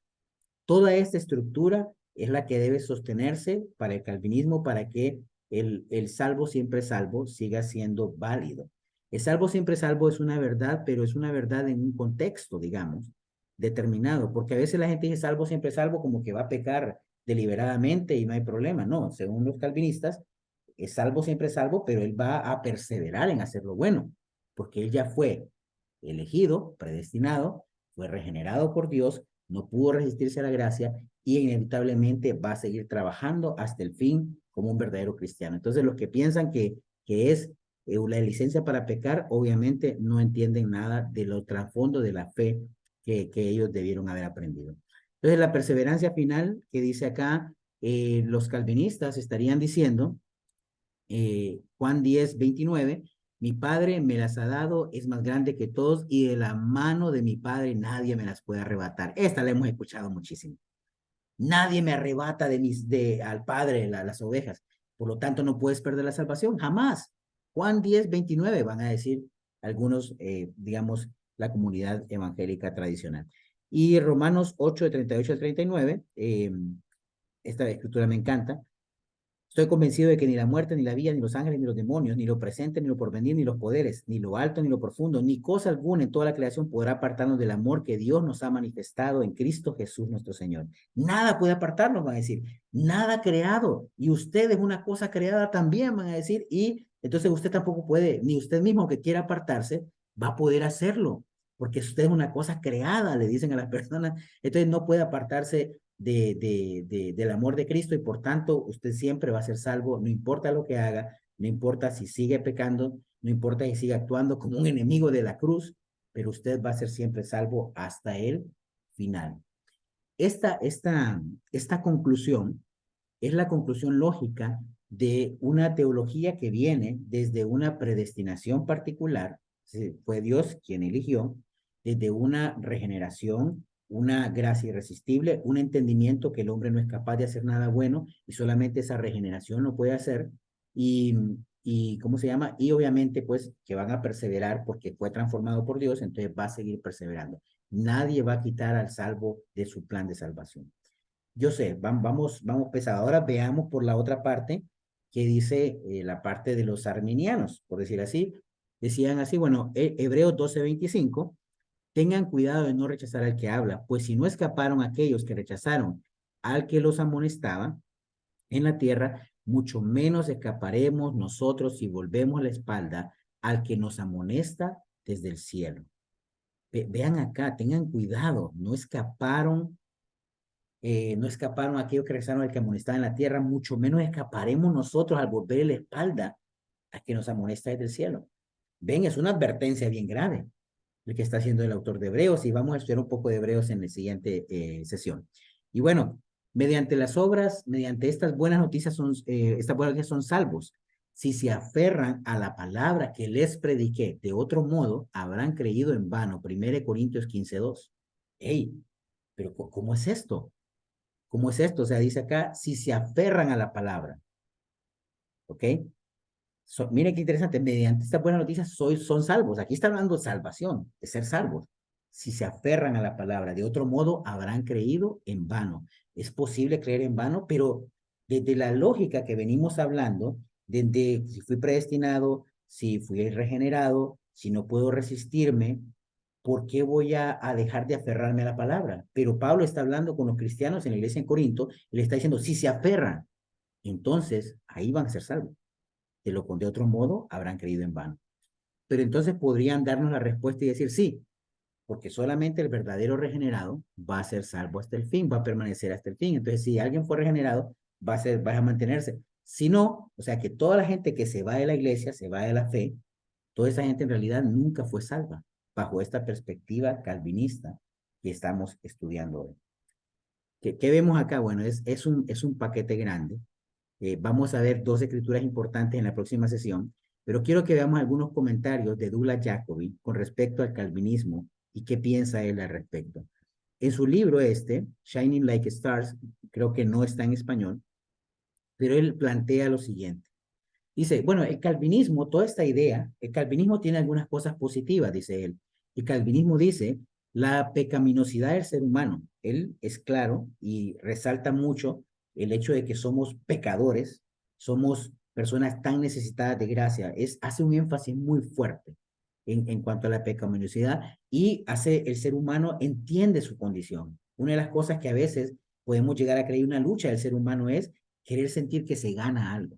S2: Toda esta estructura es la que debe sostenerse para el calvinismo, para que el salvo siempre salvo siga siendo válido. El salvo siempre salvo es una verdad, pero es una verdad en un contexto, digamos, determinado, porque a veces la gente dice salvo siempre salvo como que va a pecar deliberadamente y no hay problema. No, según los calvinistas, es salvo siempre salvo, pero él va a perseverar en hacer lo bueno, porque él ya fue elegido, predestinado, fue regenerado por Dios, no pudo resistirse a la gracia y inevitablemente va a seguir trabajando hasta el fin como un verdadero cristiano. Entonces, los que piensan que es la licencia para pecar, obviamente no entienden nada de lo trasfondo de la fe que ellos debieron haber aprendido. Entonces, la perseverancia final que dice acá, los calvinistas estarían diciendo, Juan 10:29, mi Padre me las ha dado, es más grande que todos, y de la mano de mi Padre nadie me las puede arrebatar. Esta la hemos escuchado muchísimo. Nadie me arrebata al Padre las ovejas. Por lo tanto, no puedes perder la salvación, jamás. Juan 10:29 van a decir algunos, digamos, la comunidad evangélica tradicional. Y Romanos 8:38 al 39, esta escritura me encanta. Estoy convencido de que ni la muerte, ni la vida, ni los ángeles, ni los demonios, ni lo presente, ni lo porvenir, ni los poderes, ni lo alto, ni lo profundo, ni cosa alguna en toda la creación podrá apartarnos del amor que Dios nos ha manifestado en Cristo Jesús nuestro Señor. Nada puede apartarnos, van a decir. Nada creado. Y usted es una cosa creada también, van a decir. Y entonces usted tampoco puede, ni usted mismo que quiera apartarse, va a poder hacerlo. Porque usted es una cosa creada, le dicen a las personas. Entonces no puede apartarse del amor de Cristo y por tanto usted siempre va a ser salvo, no importa lo que haga, no importa si sigue pecando, no importa si sigue actuando como un enemigo de la cruz, pero usted va a ser siempre salvo hasta el final. Esta conclusión es la conclusión lógica de una teología que viene desde una predestinación particular, fue Dios quien eligió, desde una regeneración, una gracia irresistible, un entendimiento que el hombre no es capaz de hacer nada bueno y solamente esa regeneración lo puede hacer y, ¿cómo se llama? Y obviamente pues que van a perseverar porque fue transformado por Dios, entonces va a seguir perseverando. Nadie va a quitar al salvo de su plan de salvación. Yo sé, vamos pesado. Ahora veamos por la otra parte que dice la parte de los arminianos, por decir así. Decían así, bueno, Hebreos 12:25, tengan cuidado de no rechazar al que habla, pues si no escaparon aquellos que rechazaron al que los amonestaba en la tierra, mucho menos escaparemos nosotros si volvemos la espalda al que nos amonesta desde el cielo. Vean acá, tengan cuidado, no escaparon aquellos que regresaron al que amonestaba en la tierra, mucho menos escaparemos nosotros al volver la espalda a que nos amonesta desde el cielo. Ven, es una advertencia bien grave el que está haciendo el autor de Hebreos y vamos a estudiar un poco de Hebreos en la siguiente sesión. Y bueno, mediante las obras, mediante estas buenas noticias son salvos. Si se aferran a la palabra que les prediqué de otro modo, habrán creído en vano. 1 Corintios 15:2. Hey, pero ¿cómo es esto? ¿Cómo es esto? O sea, dice acá, si se aferran a la palabra, ¿ok? Miren qué interesante, mediante esta buena noticia son salvos. Aquí está hablando de salvación, de ser salvos. Si se aferran a la palabra, de otro modo habrán creído en vano. Es posible creer en vano, pero desde la lógica que venimos hablando, desde si fui predestinado, si fui regenerado, si no puedo resistirme, ¿por qué voy a dejar de aferrarme a la palabra? Pero Pablo está hablando con los cristianos en la iglesia en Corinto, y le está diciendo, si se aferran, entonces ahí van a ser salvos. De otro modo, habrán creído en vano. Pero entonces podrían darnos la respuesta y decir, sí, porque solamente el verdadero regenerado va a ser salvo hasta el fin, va a permanecer hasta el fin. Entonces, si alguien fue regenerado, va a mantenerse. Si no, o sea, que toda la gente que se va de la iglesia, se va de la fe, Toda esa gente en realidad nunca fue salva bajo esta perspectiva calvinista que estamos estudiando hoy. ¿Qué vemos acá? Bueno, es un paquete grande. Vamos a ver dos escrituras importantes en la próxima sesión, pero quiero que veamos algunos comentarios de Douglas Jacobi con respecto al calvinismo y qué piensa él al respecto. En su libro Shining Like Stars, creo que no está en español, pero él plantea lo siguiente. Dice, bueno, el calvinismo, toda esta idea, el calvinismo tiene algunas cosas positivas, dice él. El calvinismo dice la pecaminosidad del ser humano. Él es claro y resalta mucho el hecho de que somos pecadores, somos personas tan necesitadas de gracia. Hace un énfasis muy fuerte en cuanto a la pecaminosidad y hace el ser humano entiende su condición. Una de las cosas que a veces podemos llegar a creer una lucha del ser humano es querer sentir que se gana algo.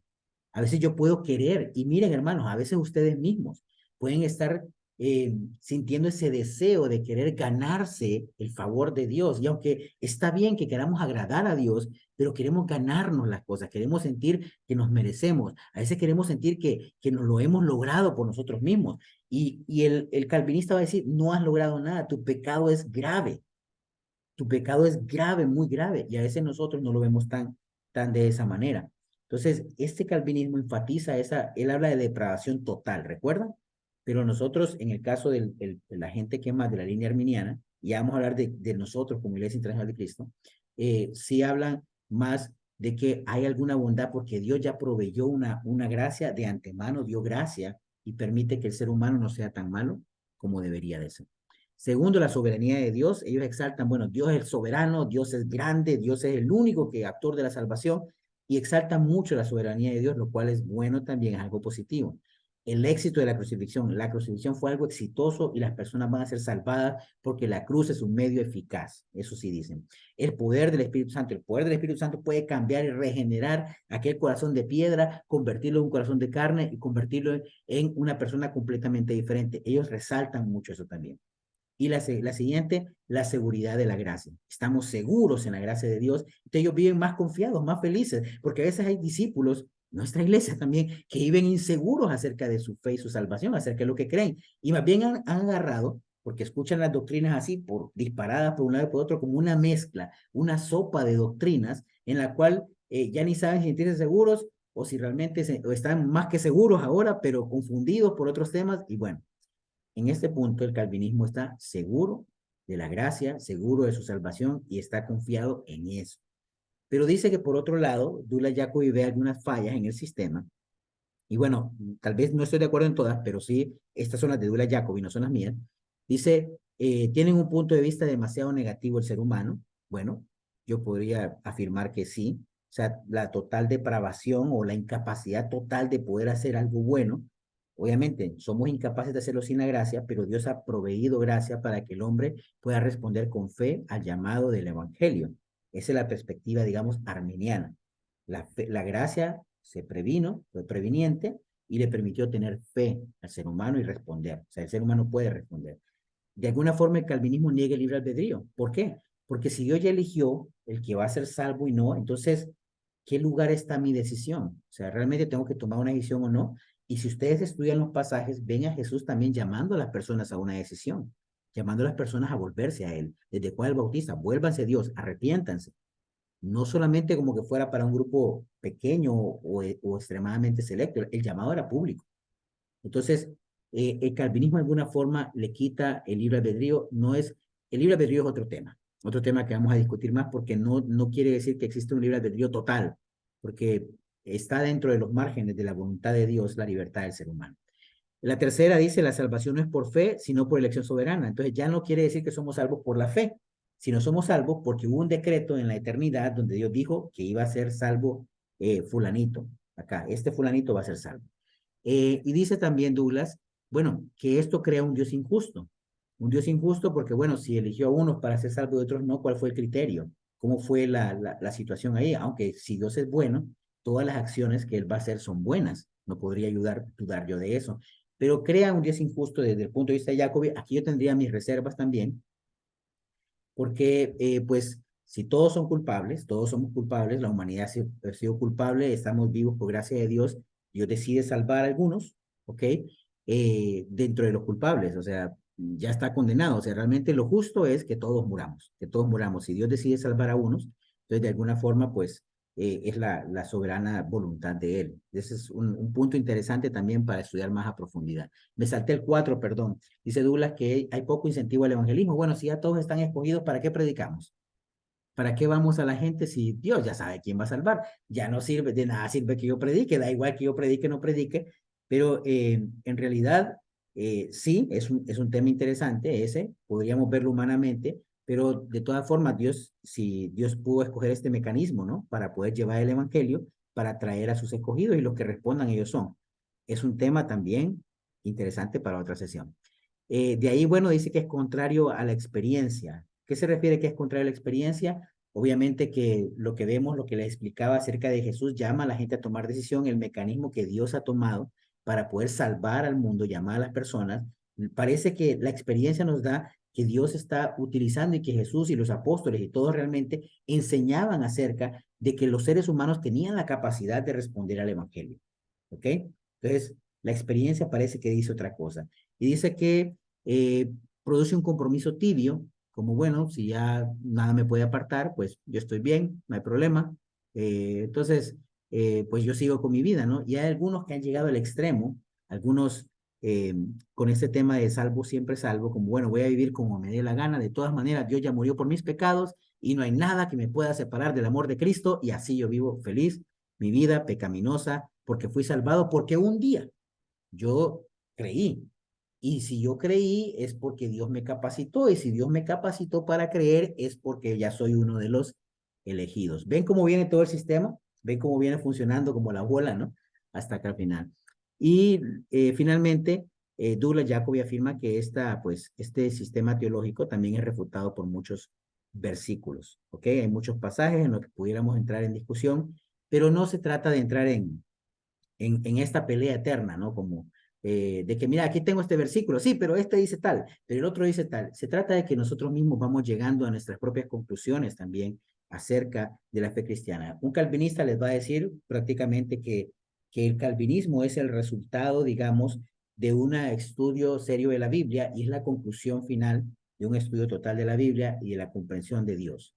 S2: A veces yo puedo querer, y miren hermanos, a veces ustedes mismos pueden estar sintiendo ese deseo de querer ganarse el favor de Dios. Y aunque está bien que queramos agradar a Dios, pero queremos ganarnos las cosas, queremos sentir que nos merecemos. A veces queremos sentir que nos lo hemos logrado por nosotros mismos. Y el calvinista va a decir, no has logrado nada, tu pecado es grave. Tu pecado es grave, muy grave, y a veces nosotros no lo vemos tan de esa manera. Entonces, este calvinismo enfatiza él habla de depravación total, ¿recuerdan? Pero nosotros, en el caso de la gente que es más de la línea arminiana, y vamos a hablar de nosotros como Iglesia Internacional de Cristo, sí hablan más de que hay alguna bondad porque Dios ya proveyó una gracia de antemano, dio gracia y permite que el ser humano no sea tan malo como debería de ser. Segundo, la soberanía de Dios. Ellos exaltan, bueno, Dios es el soberano, Dios es grande, Dios es el único que actor de la salvación y exaltan mucho la soberanía de Dios, lo cual es bueno también, es algo positivo. El éxito de la crucifixión fue algo exitoso y las personas van a ser salvadas porque la cruz es un medio eficaz, eso sí dicen. El poder del Espíritu Santo puede cambiar y regenerar aquel corazón de piedra, convertirlo en un corazón de carne y convertirlo en una persona completamente diferente. Ellos resaltan mucho eso también. Y la siguiente, la seguridad de la gracia. Estamos seguros en la gracia de Dios. Entonces ellos viven más confiados, más felices, porque a veces hay discípulos, nuestra iglesia también, que viven inseguros acerca de su fe y su salvación, acerca de lo que creen. Y más bien han agarrado, porque escuchan las doctrinas así, disparadas por un lado y por otro, como una mezcla, una sopa de doctrinas en la cual ya ni saben si sentirse seguros o si realmente o están más que seguros ahora, pero confundidos por otros temas. Y bueno, en este punto, el calvinismo está seguro de la gracia, seguro de su salvación y está confiado en eso. Pero dice que por otro lado, Douglas Jacobi ve algunas fallas en el sistema. Y bueno, tal vez no estoy de acuerdo en todas, pero sí, estas son las de Douglas Jacobi, no son las mías. Dice, tienen un punto de vista demasiado negativo el ser humano. Bueno, yo podría afirmar que sí. O sea, la total depravación o la incapacidad total de poder hacer algo bueno. Obviamente, somos incapaces de hacerlo sin la gracia, pero Dios ha proveído gracia para que el hombre pueda responder con fe al llamado del Evangelio. Esa es la perspectiva, digamos, arminiana. La gracia se previno, fue previniente y le permitió tener fe al ser humano y responder. O sea, el ser humano puede responder. De alguna forma el calvinismo niega el libre albedrío. ¿Por qué? Porque si Dios ya eligió el que va a ser salvo y no, entonces, ¿qué lugar está mi decisión? O sea, ¿realmente tengo que tomar una decisión o no? Y si ustedes estudian los pasajes, ven a Jesús también llamando a las personas a una decisión, llamando a las personas a volverse a Él. ¿Desde cuál Bautista? Vuélvanse a Dios, arrepiéntanse. No solamente como que fuera para un grupo pequeño o extremadamente selecto, el llamado era público. Entonces, el calvinismo de alguna forma le quita el libre albedrío, el libre albedrío es otro tema que vamos a discutir más porque no quiere decir que existe un libre albedrío total, porque está dentro de los márgenes de la voluntad de Dios la libertad del ser humano. La tercera dice, la salvación no es por fe, sino por elección soberana. Entonces ya no quiere decir que somos salvos por la fe, sino somos salvos porque hubo un decreto en la eternidad donde Dios dijo que iba a ser salvo fulanito. Acá, este fulanito va a ser salvo. Y dice también Douglas, bueno, que esto crea un Dios injusto. Un Dios injusto porque, bueno, si eligió a unos para ser salvo y otros no, ¿cuál fue el criterio? ¿Cómo fue la situación ahí? Aunque si Dios es bueno, todas las acciones que Él va a hacer son buenas. No podría dudar yo de eso. Pero crea un Dios injusto desde el punto de vista de Jacobi. Aquí yo tendría mis reservas también, porque pues si todos son culpables, todos somos culpables, la humanidad ha sido culpable, estamos vivos por gracia de Dios, Dios decide salvar a algunos, ¿ok? dentro de los culpables, o sea, ya está condenado, o sea, realmente lo justo es que todos muramos, que todos muramos. Si Dios decide salvar a unos, entonces de alguna forma, pues, es la soberana voluntad de Él. Ese es un punto interesante también para estudiar más a profundidad. Me salté el 4, perdón. Dice Douglas que hay poco incentivo al evangelismo. Bueno, si ya todos están escogidos, ¿para qué predicamos? ¿Para qué vamos a la gente si Dios ya sabe quién va a salvar? Ya no sirve, de nada sirve que yo predique, da igual que yo predique o no predique, pero en realidad sí, es un tema interesante ese, podríamos verlo humanamente, pero de todas formas Dios, si Dios pudo escoger este mecanismo, ¿no? Para poder llevar el evangelio, para traer a sus escogidos y los que respondan ellos son. Es un tema también interesante para otra sesión. De ahí, bueno, dice que es contrario a la experiencia. ¿Qué se refiere que es contrario a la experiencia? Obviamente que lo que vemos, lo que les explicaba acerca de Jesús, llama a la gente a tomar decisión, el mecanismo que Dios ha tomado para poder salvar al mundo, llamar a las personas. Parece que la experiencia nos da que Dios está utilizando y que Jesús y los apóstoles y todos realmente enseñaban acerca de que los seres humanos tenían la capacidad de responder al Evangelio. ¿Ok? Entonces, la experiencia parece que dice otra cosa. Y dice que produce un compromiso tibio, como bueno, si ya nada me puede apartar, pues yo estoy bien, no hay problema. Entonces, pues yo sigo con mi vida, ¿no? Y hay algunos que han llegado al extremo, algunos eh, con este tema de salvo, siempre salvo, como bueno, voy a vivir como me dé la gana, de todas maneras, Dios ya murió por mis pecados y no hay nada que me pueda separar del amor de Cristo y así yo vivo feliz, mi vida pecaminosa, porque fui salvado, porque un día yo creí. Y si yo creí es porque Dios me capacitó. Y si Dios me capacitó para creer es porque ya soy uno de los elegidos. ¿Ven cómo viene todo el sistema? ¿Ven cómo viene funcionando como la bola, ¿no? Hasta acá al final. Y finalmente, Douglas Jacobi afirma que pues, este sistema teológico también es refutado por muchos versículos. ¿Ok? Hay muchos pasajes en los que pudiéramos entrar en discusión, pero no se trata de entrar en esta pelea eterna, ¿no? Como de que, mira, aquí tengo este versículo, sí, pero este dice tal, pero el otro dice tal. Se trata de que nosotros mismos vamos llegando a nuestras propias conclusiones también acerca de la fe cristiana. Un calvinista les va a decir prácticamente que el calvinismo es el resultado, digamos, de un estudio serio de la Biblia y es la conclusión final de un estudio total de la Biblia y de la comprensión de Dios.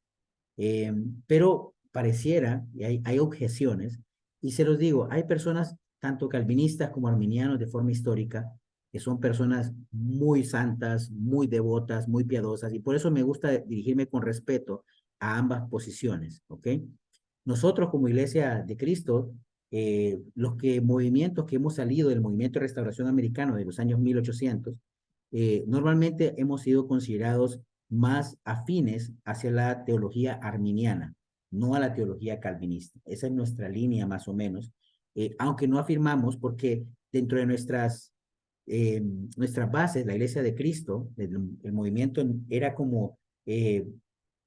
S2: Pero pareciera, y hay objeciones, y se los digo, hay personas, tanto calvinistas como arminianos de forma histórica, que son personas muy santas, muy devotas, muy piadosas, y por eso me gusta dirigirme con respeto a ambas posiciones, ¿ok? Nosotros como Iglesia de Cristo, movimientos que hemos salido del movimiento de restauración americano de los años 1800, normalmente hemos sido considerados más afines hacia la teología arminiana, no a la teología calvinista. Esa es nuestra línea más o menos, aunque no afirmamos porque dentro de nuestras bases, la Iglesia de Cristo, el movimiento era como,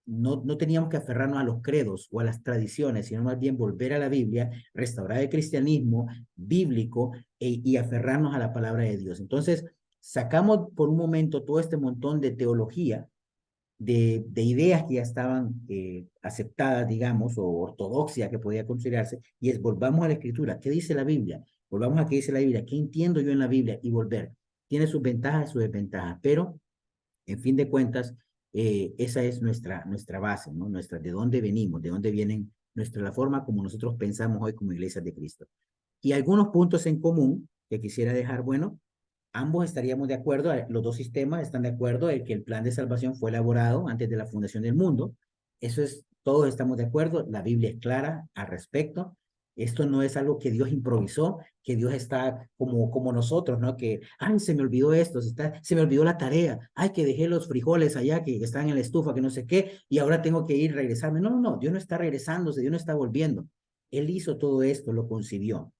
S2: no teníamos que aferrarnos a los credos o a las tradiciones, sino más bien volver a la Biblia, restaurar el cristianismo bíblico y aferrarnos a la palabra de Dios. Entonces, sacamos por un momento todo este montón de teología, de ideas que ya estaban aceptadas, digamos, o ortodoxia que podía considerarse, y es volvamos a la escritura. ¿Qué dice la Biblia? Volvamos a qué dice la Biblia. ¿Qué entiendo yo en la Biblia? Y volver. Tiene sus ventajas y sus desventajas, pero en fin de cuentas, esa es nuestra base, ¿no? De dónde venimos, de dónde vienen la forma como nosotros pensamos hoy como iglesias de Cristo. Y algunos puntos en común que quisiera dejar, bueno, ambos estaríamos de acuerdo, los dos sistemas están de acuerdo en que el plan de salvación fue elaborado antes de la fundación del mundo. Eso es, todos estamos de acuerdo, la Biblia es clara al respecto. Esto no es algo que Dios improvisó, que Dios está como nosotros, ¿no? Que, ay, se me olvidó esto, se me olvidó la tarea, ay, que dejé los frijoles allá que están en la estufa, que no sé qué, y ahora tengo que ir, regresarme. No, no, no, Dios no está regresándose, Dios no está volviendo. Él hizo todo esto, lo concibió.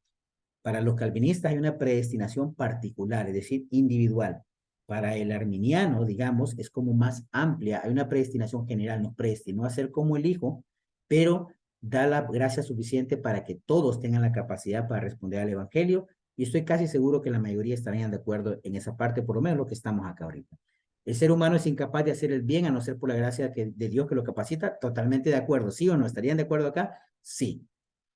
S2: Para los calvinistas hay una predestinación particular, es decir, individual. Para el arminiano, digamos, es como más amplia, hay una predestinación general, nos predestinó a ser como el Hijo, pero da la gracia suficiente para que todos tengan la capacidad para responder al Evangelio, y estoy casi seguro que la mayoría estarían de acuerdo en esa parte, por lo menos lo que estamos acá ahorita. El ser humano es incapaz de hacer el bien a no ser por la gracia de Dios que lo capacita, totalmente de acuerdo, ¿sí o no? ¿Estarían de acuerdo acá? Sí.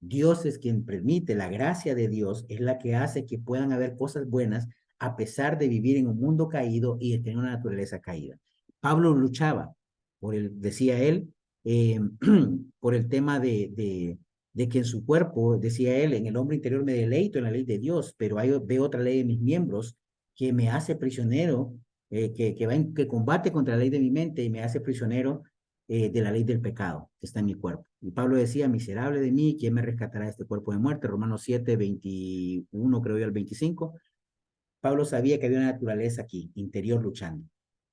S2: Dios es quien permite, la gracia de Dios es la que hace que puedan haber cosas buenas a pesar de vivir en un mundo caído y de tener una naturaleza caída. Pablo luchaba decía él, por el tema de que en su cuerpo, decía él, en el hombre interior me deleito en la ley de Dios, pero veo otra ley en mis miembros que me hace prisionero, que combate contra la ley de mi mente y me hace prisionero de la ley del pecado que está en mi cuerpo. Y Pablo decía, miserable de mí, ¿quién me rescatará de este cuerpo de muerte? Romanos 7, 21, creo yo, al 25. Pablo sabía que había una naturaleza aquí, interior, luchando.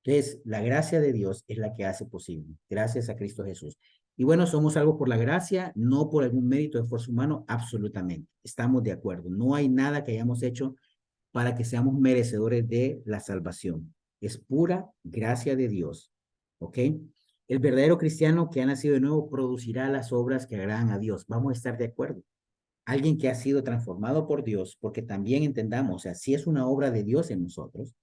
S2: Entonces, la gracia de Dios es la que hace posible, gracias a Cristo Jesús. Y bueno, somos algo por la gracia, no por algún mérito de esfuerzo humano, absolutamente. Estamos de acuerdo. No hay nada que hayamos hecho para que seamos merecedores de la salvación. Es pura gracia de Dios. ¿Ok? El verdadero cristiano que ha nacido de nuevo producirá las obras que agradan a Dios. Vamos a estar de acuerdo. Alguien que ha sido transformado por Dios, porque también entendamos, o sea, sí es una obra de Dios en nosotros,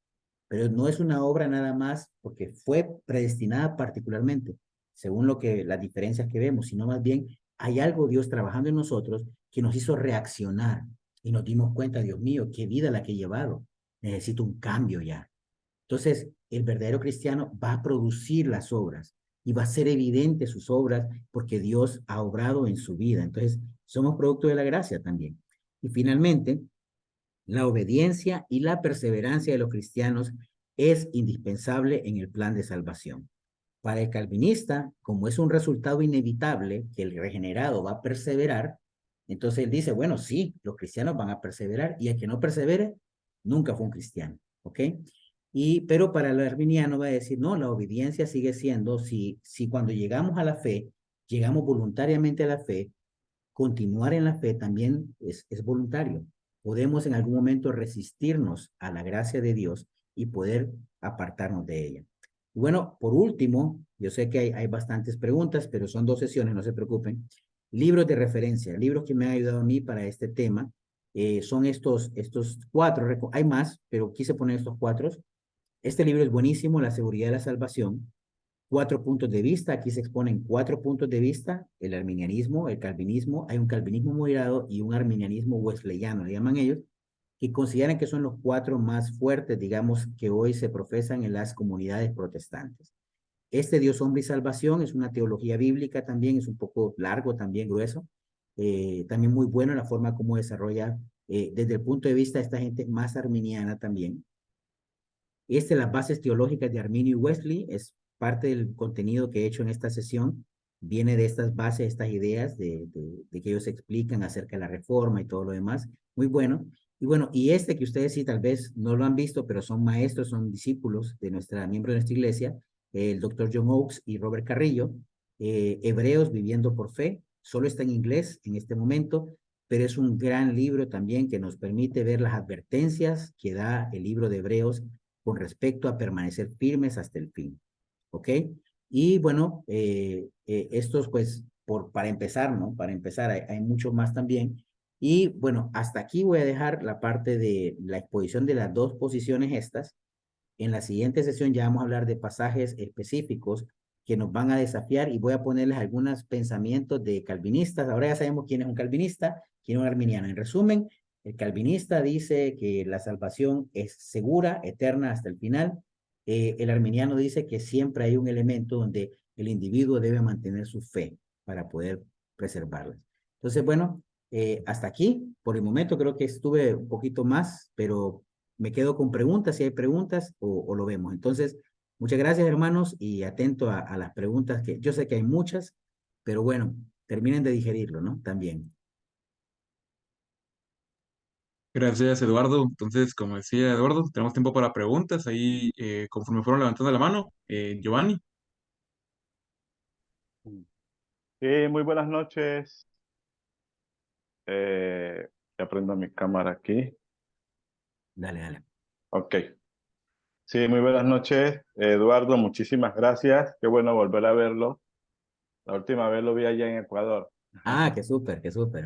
S2: pero no es una obra nada más porque fue predestinada particularmente, según las diferencias que vemos, sino más bien hay algo Dios trabajando en nosotros que nos hizo reaccionar y nos dimos cuenta, Dios mío, qué vida la que he llevado, necesito un cambio ya. Entonces, el verdadero cristiano va a producir las obras y va a ser evidente sus obras porque Dios ha obrado en su vida. Entonces, somos producto de la gracia también. Y finalmente, la obediencia y la perseverancia de los cristianos es indispensable en el plan de salvación. Para el calvinista, como es un resultado inevitable que el regenerado va a perseverar, entonces él dice, bueno, sí, los cristianos van a perseverar y el que no persevere nunca fue un cristiano, ¿ok? Pero para el arminiano va a decir, no, la obediencia sigue siendo, si cuando llegamos a la fe, llegamos voluntariamente a la fe, continuar en la fe también es voluntario. Podemos en algún momento resistirnos a la gracia de Dios y poder apartarnos de ella. Y bueno, por último, yo sé que hay bastantes preguntas, pero son 2 sesiones, no se preocupen. Libros de referencia, libros que me han ayudado a mí para este tema, son estos 4, hay más, pero quise poner estos 4. Este libro es buenísimo, La seguridad de la salvación. 4 puntos de vista, aquí se exponen 4 puntos de vista, el arminianismo, el calvinismo, hay un calvinismo moderado y un arminianismo wesleyano, le llaman ellos, que consideran que son los 4 más fuertes, digamos, que hoy se profesan en las comunidades protestantes. Este Dios, hombre y salvación es una teología bíblica también, es un poco largo, también grueso, también muy bueno la forma como desarrolla, desde el punto de vista de esta gente más arminiana también. Las bases teológicas de Arminio y Wesley, es parte del contenido que he hecho en esta sesión. Viene de estas bases, estas ideas de que ellos explican acerca de la reforma y todo lo demás. Muy bueno. Y bueno, y que ustedes sí tal vez no lo han visto, pero son maestros, son discípulos de miembros de nuestra iglesia, el doctor John Oakes y Robert Carrillo, Hebreos viviendo por fe. Solo está en inglés en este momento, pero es un gran libro también que nos permite ver las advertencias que da el libro de Hebreos con respecto a permanecer firmes hasta el fin. ¿Ok? Y bueno, estos pues, para empezar, ¿no? Para empezar, hay mucho más también. Y bueno, hasta aquí voy a dejar la parte de la exposición de las 2 posiciones estas. En la siguiente sesión ya vamos a hablar de pasajes específicos que nos van a desafiar y voy a ponerles algunos pensamientos de calvinistas. Ahora ya sabemos quién es un calvinista, quién es un arminiano. En resumen, el calvinista dice que la salvación es segura, eterna hasta el final. El arminiano dice que siempre hay un elemento donde el individuo debe mantener su fe para poder preservarla. Entonces, bueno, hasta aquí. Por el momento creo que estuve un poquito más, pero me quedo con preguntas, si hay preguntas o lo vemos. Entonces, muchas gracias hermanos y atento a las preguntas que yo sé que hay muchas, pero bueno, terminen de digerirlo, ¿no? También.
S1: Gracias, Eduardo. Entonces, como decía Eduardo, tenemos tiempo para preguntas. Ahí, conforme fueron levantando la mano, Giovanni.
S4: Sí, muy buenas noches. Ya prendo mi cámara aquí.
S2: Dale, dale.
S4: Ok. Sí, muy buenas noches, Eduardo. Muchísimas gracias. Qué bueno volver a verlo. La última vez lo vi allá en Ecuador.
S2: Ah, qué súper,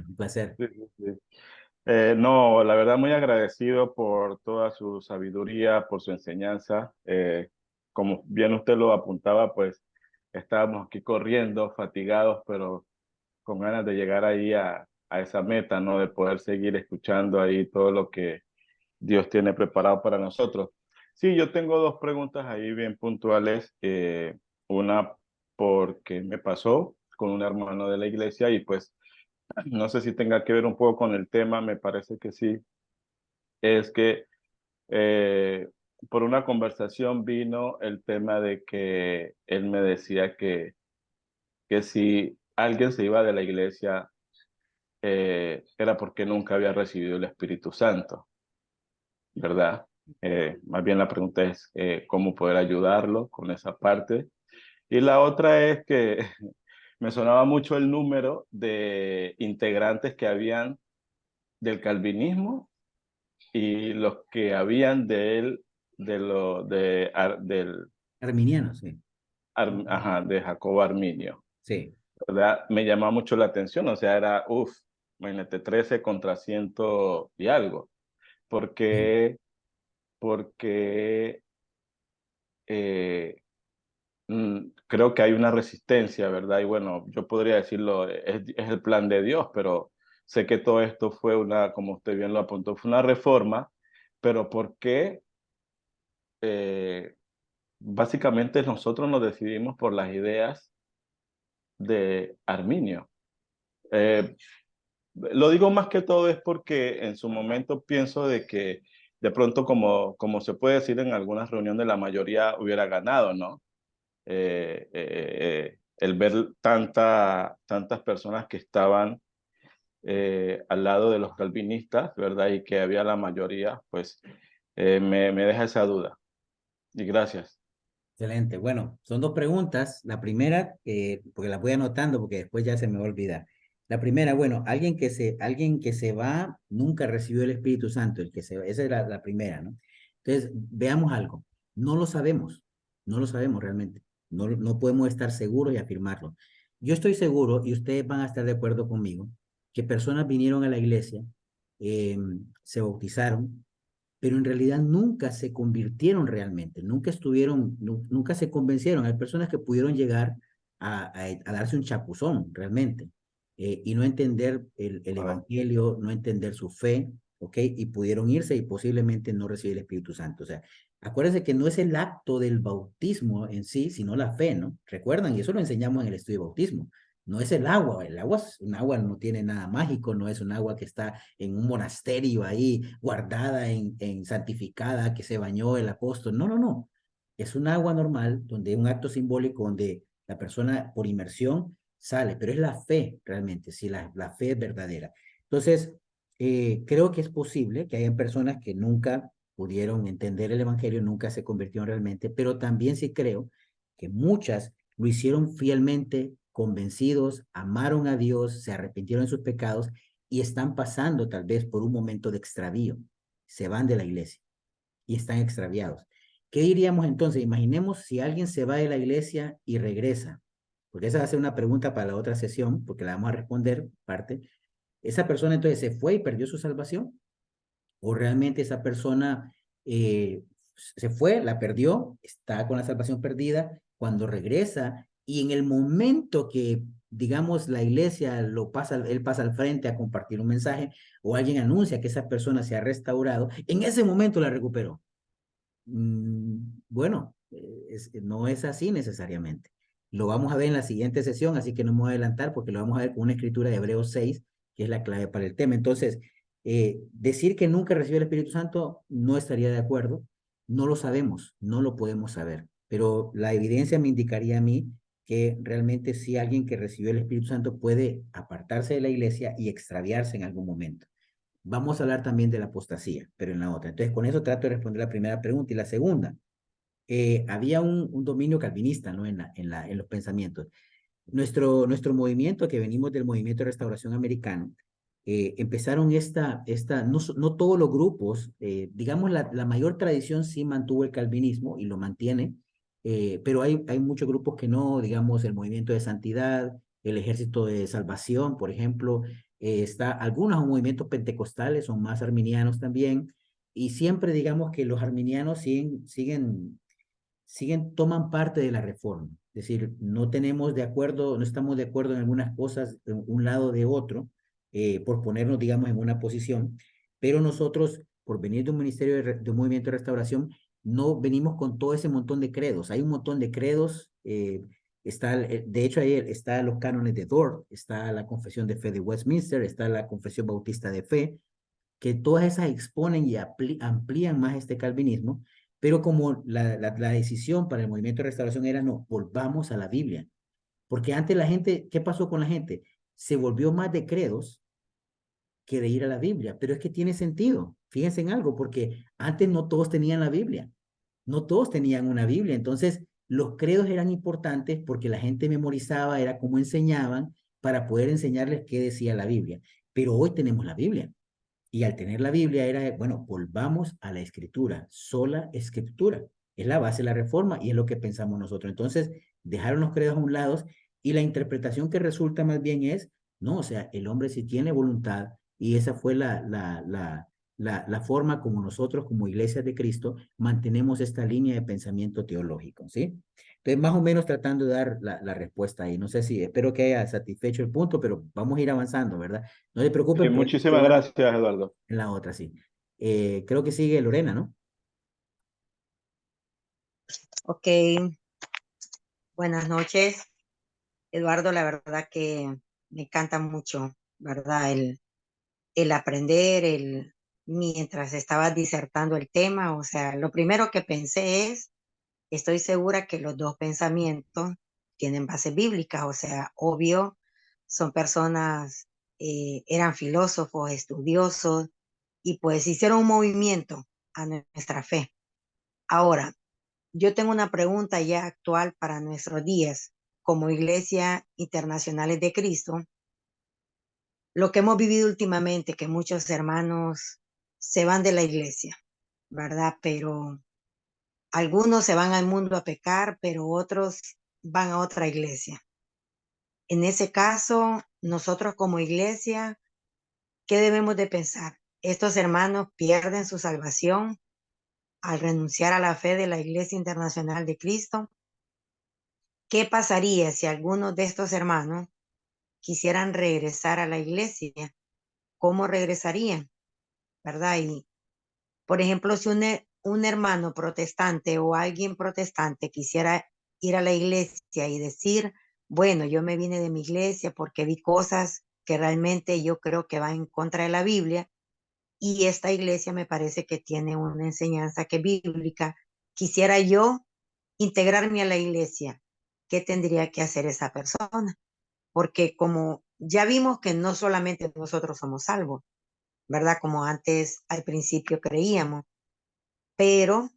S2: un placer.
S4: Sí, sí, sí. No, la verdad muy agradecido por toda su sabiduría, por su enseñanza. Como bien usted lo apuntaba, pues estábamos aquí corriendo, fatigados, pero con ganas de llegar ahí a esa meta, ¿no? De poder seguir escuchando ahí todo lo que Dios tiene preparado para nosotros. Sí, yo tengo dos preguntas ahí bien puntuales. Una porque me pasó con un hermano de la iglesia y pues no sé si tenga que ver un poco con el tema, me parece que sí. Es que eh, por una conversación vino el tema de que él me decía que si alguien se iba de la iglesia era porque nunca había recibido el Espíritu Santo, ¿verdad? Más bien la pregunta es cómo poder ayudarlo con esa parte. Y la otra es que me sonaba mucho el número de integrantes que habían del calvinismo y los que habían de él,
S2: Arminiano, sí.
S4: Ajá, de Jacobo Arminio,
S2: Sí.
S4: ¿verdad? Me llamaba mucho la atención, o sea, era, imagínate, 13 contra 100 y algo.
S2: Sí.
S4: Porque, porque eh, creo que hay una resistencia, ¿verdad? Y bueno, yo podría decirlo, es el plan de Dios, pero sé que todo esto fue una, como usted bien lo apuntó, fue una reforma, pero ¿por qué? Eh, Básicamente nosotros nos decidimos por las ideas de Arminio. Eh, lo digo más que todo es porque en su momento pienso de que de pronto, como se puede decir en algunas reuniones, la mayoría hubiera ganado, ¿no? El ver tantas personas que estaban al lado de los calvinistas, ¿verdad? Y que había la mayoría, pues me deja esa duda. Y gracias.
S2: Excelente. Bueno, son dos preguntas. La primera, porque la voy anotando porque después ya se me va a olvidar. La primera, bueno, alguien que se va nunca recibió el Espíritu Santo, esa es la primera, ¿no? Entonces, veamos algo. No lo sabemos, no lo sabemos realmente. No podemos estar seguros y afirmarlo. Yo estoy seguro, y ustedes van a estar de acuerdo conmigo, que personas vinieron a la iglesia, eh, se bautizaron, pero en realidad nunca se convirtieron realmente, nunca estuvieron, nunca se convencieron. Hay personas que pudieron llegar a darse un chapuzón realmente y no entender el
S4: Wow.
S2: evangelio, no entender su fe, ¿ok? Y pudieron irse y posiblemente no recibir el Espíritu Santo. O sea, acuérdense que no es el acto del bautismo en sí, sino la fe, ¿no? Recuerdan, y eso lo enseñamos en el estudio de bautismo. No es el agua es un agua, no tiene nada mágico, no es un agua que está en un monasterio ahí, guardada en santificada, que se bañó el apóstol. No, no, no. Es un agua normal, donde un acto simbólico, donde la persona por inmersión sale, pero es la fe realmente, si la fe es verdadera. Entonces, creo que es posible que hayan personas que nunca pudieron entender el evangelio, nunca se convirtieron realmente, pero también sí creo que muchas lo hicieron fielmente, convencidos, amaron a Dios, se arrepintieron de sus pecados y están pasando tal vez por un momento de extravío. Se van de la iglesia y están extraviados. ¿Qué diríamos entonces? Imaginemos si alguien se va de la iglesia y regresa, porque esa va a ser una pregunta para la otra sesión, porque la vamos a responder parte. ¿Esa persona entonces se fue y perdió su salvación? ¿O realmente esa persona se fue, la perdió, está con la salvación perdida, cuando regresa y en el momento que, digamos, la iglesia él pasa al frente a compartir un mensaje o alguien anuncia que esa persona se ha restaurado, en ese momento la recuperó? Bueno, no es así necesariamente. Lo vamos a ver en la siguiente sesión, así que no me voy a adelantar porque lo vamos a ver con una escritura de Hebreos 6, que es la clave para el tema. Entonces, decir que nunca recibió el Espíritu Santo no estaría de acuerdo. No lo sabemos, no lo podemos saber, pero la evidencia me indicaría a mí que realmente sí alguien que recibió el Espíritu Santo puede apartarse de la iglesia y extraviarse en algún momento. Vamos a hablar también de la apostasía, pero en la otra. Entonces, con eso trato de responder la primera pregunta. Y la segunda, había un dominio calvinista, ¿no? En los pensamientos. Nuestro movimiento, que venimos del movimiento de restauración americano, empezaron no todos los grupos, digamos, la mayor tradición sí mantuvo el calvinismo y lo mantiene, pero hay muchos grupos que no, digamos, el movimiento de santidad, el ejército de salvación, por ejemplo, algunos movimientos pentecostales son más arminianos también, y siempre digamos que los arminianos toman parte de la reforma. Es decir, no estamos de acuerdo en algunas cosas de un lado de otro, por ponernos, digamos, en una posición, pero nosotros por venir de un ministerio de un movimiento de restauración, no venimos con todo ese montón de credos. Hay un montón de credos, de hecho ahí está los cánones de Dort, está la confesión de fe de Westminster, está la confesión bautista de fe, que todas esas exponen y amplían más este calvinismo, pero como la decisión para el movimiento de restauración era no, volvamos a la Biblia, porque antes la gente, ¿qué pasó con la gente? Se volvió más de credos que de ir a la Biblia, pero es que tiene sentido, fíjense en algo, porque antes no todos tenían la Biblia, no todos tenían una Biblia, entonces los credos eran importantes porque la gente memorizaba, era como enseñaban para poder enseñarles qué decía la Biblia, pero hoy tenemos la Biblia. Y al tener la Biblia era, bueno, volvamos a la escritura, sola escritura. Es la base de la reforma y es lo que pensamos nosotros. Entonces, dejaron los credos a un lado y la interpretación que resulta más bien es, no, o sea, el hombre sí tiene voluntad y esa fue la forma como nosotros, como iglesias de Cristo, mantenemos esta línea de pensamiento teológico, ¿sí? Entonces, más o menos tratando de dar la respuesta ahí. No sé si, espero que haya satisfecho el punto, pero vamos a ir avanzando, ¿verdad? No se preocupen por
S4: Muchísimas gracias, Eduardo.
S2: en la otra, sí. Creo que sigue Lorena, ¿no?
S5: Ok, buenas noches. Eduardo, la verdad que me encanta mucho, ¿verdad? El aprender, mientras estabas disertando el tema, o sea, lo primero que pensé es, estoy segura que los dos pensamientos tienen base bíblica, o sea, obvio, son personas, eran filósofos, estudiosos, y pues hicieron un movimiento a nuestra fe. Ahora, yo tengo una pregunta ya actual para nuestros días. Como Iglesia Internacionales de Cristo, lo que hemos vivido últimamente, que muchos hermanos se van de la iglesia, ¿verdad? Pero algunos se van al mundo a pecar, pero otros van a otra iglesia. En ese caso, nosotros como iglesia, ¿qué debemos de pensar? ¿Estos hermanos pierden su salvación al renunciar a la fe de la Iglesia Internacional de Cristo? ¿Qué pasaría si algunos de estos hermanos quisieran regresar a la iglesia? ¿Cómo regresarían? ¿Verdad? Y, por ejemplo, si un hermano protestante o alguien protestante quisiera ir a la iglesia y decir, bueno, yo me vine de mi iglesia porque vi cosas que realmente yo creo que van en contra de la Biblia y esta iglesia me parece que tiene una enseñanza que es bíblica. Quisiera yo integrarme a la iglesia. ¿Qué tendría que hacer esa persona? Porque como ya vimos que no solamente nosotros somos salvos, ¿verdad? Como antes al principio creíamos, pero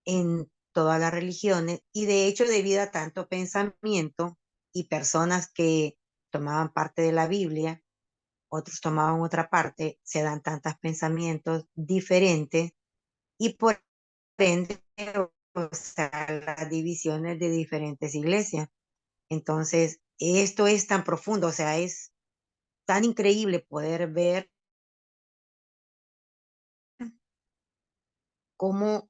S5: en todas las religiones, y de hecho debido a tanto pensamiento y personas que tomaban parte de la Biblia, otros tomaban otra parte, se dan tantos pensamientos diferentes y por ende, o sea, las divisiones de diferentes iglesias. Entonces, esto es tan profundo, o sea, es tan increíble poder ver cómo,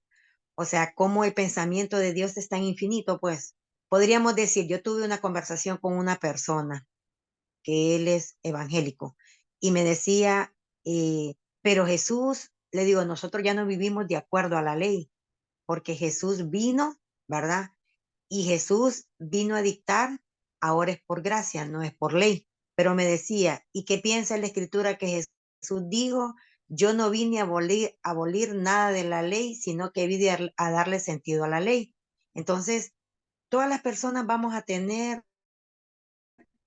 S5: o sea, cómo el pensamiento de Dios es tan infinito, pues podríamos decir, yo tuve una conversación con una persona que él es evangélico y me decía, pero Jesús, le digo, nosotros ya no vivimos de acuerdo a la ley, porque Jesús vino, ¿verdad? Y Jesús vino a dictar, ahora es por gracia, no es por ley. Pero me decía, ¿y qué piensa la escritura que Jesús dijo? Yo no vine a abolir nada de la ley, sino que vine a darle sentido a la ley. Entonces, todas las personas vamos a tener,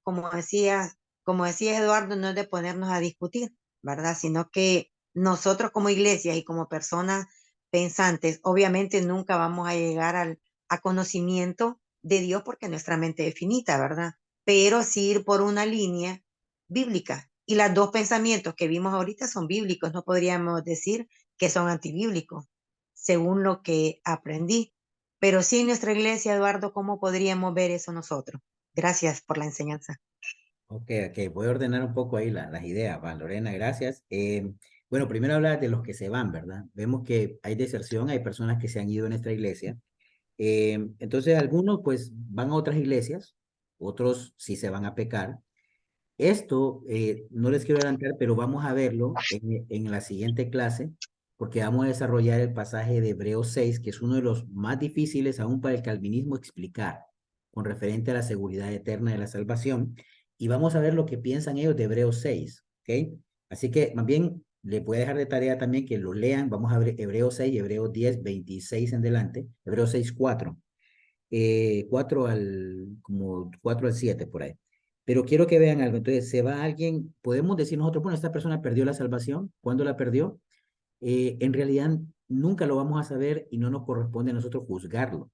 S5: como decía, como decía Eduardo, no es de ponernos a discutir, ¿verdad? Sino que nosotros como iglesia y como personas pensantes, obviamente nunca vamos a llegar a conocimiento de Dios porque nuestra mente es finita, ¿verdad? Pero sí ir por una línea bíblica. Y los dos pensamientos que vimos ahorita son bíblicos, no podríamos decir que son antibíblicos, según lo que aprendí. Pero sí en nuestra iglesia, Eduardo, ¿cómo podríamos ver eso nosotros? Gracias por la enseñanza.
S2: Ok, ok, voy a ordenar un poco ahí las ideas, va, Lorena, gracias. Bueno, primero hablar de los que se van, ¿verdad? Vemos que hay deserción, hay personas que se han ido de nuestra iglesia. Entonces, algunos pues van a otras iglesias, otros sí se van a pecar. Esto no les quiero adelantar, pero vamos a verlo en la siguiente clase, porque vamos a desarrollar el pasaje de Hebreos 6, que es uno de los más difíciles aún para el calvinismo explicar, con referente a la seguridad eterna de la salvación, y vamos a ver lo que piensan ellos de Hebreos 6, ¿ok? Así que más bien le voy a dejar de tarea también que lo lean. Vamos a ver Hebreos 6, Hebreos 10, 26 en adelante, Hebreos 6, 4. 4 al 7 por ahí. Pero quiero que vean algo. Entonces, se va alguien, podemos decir nosotros, bueno, esta persona perdió la salvación. ¿Cuándo la perdió? En realidad, nunca lo vamos a saber y no nos corresponde a nosotros juzgarlo.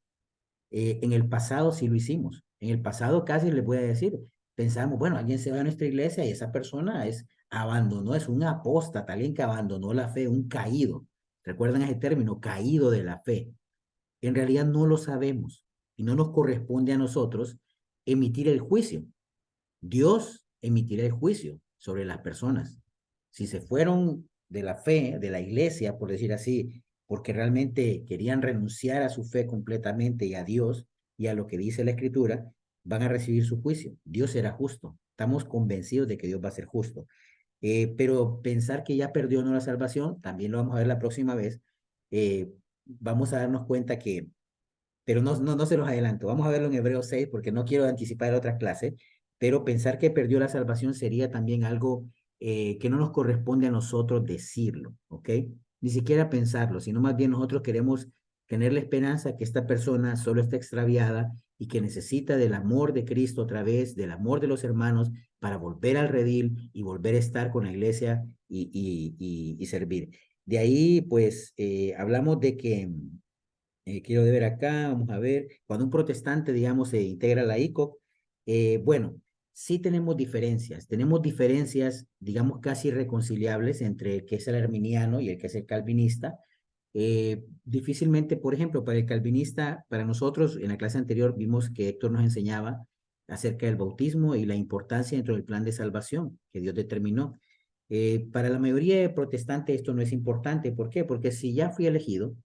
S2: En el pasado sí lo hicimos. En el pasado casi les voy a decir, pensamos, bueno, alguien se va a nuestra iglesia y esa persona abandonó, es un apóstata, alguien que abandonó la fe, un caído. ¿Recuerdan ese término? Caído de la fe. En realidad no lo sabemos y no nos corresponde a nosotros emitir el juicio. Dios emitirá el juicio sobre las personas. Si se fueron de la fe, de la iglesia, por decir así, porque realmente querían renunciar a su fe completamente y a Dios y a lo que dice la Escritura, van a recibir su juicio. Dios será justo. Estamos convencidos de que Dios va a ser justo. Pero pensar que ya perdió no la salvación, también lo vamos a ver la próxima vez. Vamos a darnos cuenta que pero no se los adelanto. Vamos a verlo en Hebreos 6 porque no quiero anticipar otra clase, pero pensar que perdió la salvación sería también algo que no nos corresponde a nosotros decirlo, ¿ok? Ni siquiera pensarlo, sino más bien nosotros queremos tener la esperanza que esta persona solo está extraviada y que necesita del amor de Cristo otra vez, del amor de los hermanos, para volver al redil y volver a estar con la iglesia y servir. De ahí, pues, hablamos de que quiero ver acá, vamos a ver, cuando un protestante, digamos, se integra a la ICOC, bueno, sí tenemos diferencias, digamos, casi irreconciliables entre el que es el arminiano y el que es el calvinista. Difícilmente, por ejemplo, para el calvinista, para nosotros, en la clase anterior vimos que Héctor nos enseñaba acerca del bautismo y la importancia dentro del plan de salvación que Dios determinó. Para la mayoría de protestantes esto no es importante. ¿Por qué? Porque si ya fui elegido,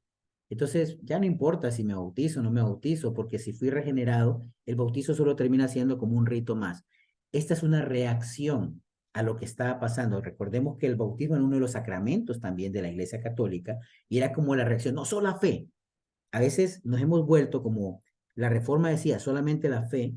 S2: entonces, ya no importa si me bautizo o no me bautizo, porque si fui regenerado, el bautizo solo termina siendo como un rito más. Esta es una reacción a lo que estaba pasando. Recordemos que el bautismo era uno de los sacramentos también de la Iglesia Católica y era como la reacción, no solo la fe. A veces nos hemos vuelto como la Reforma decía, solamente la fe,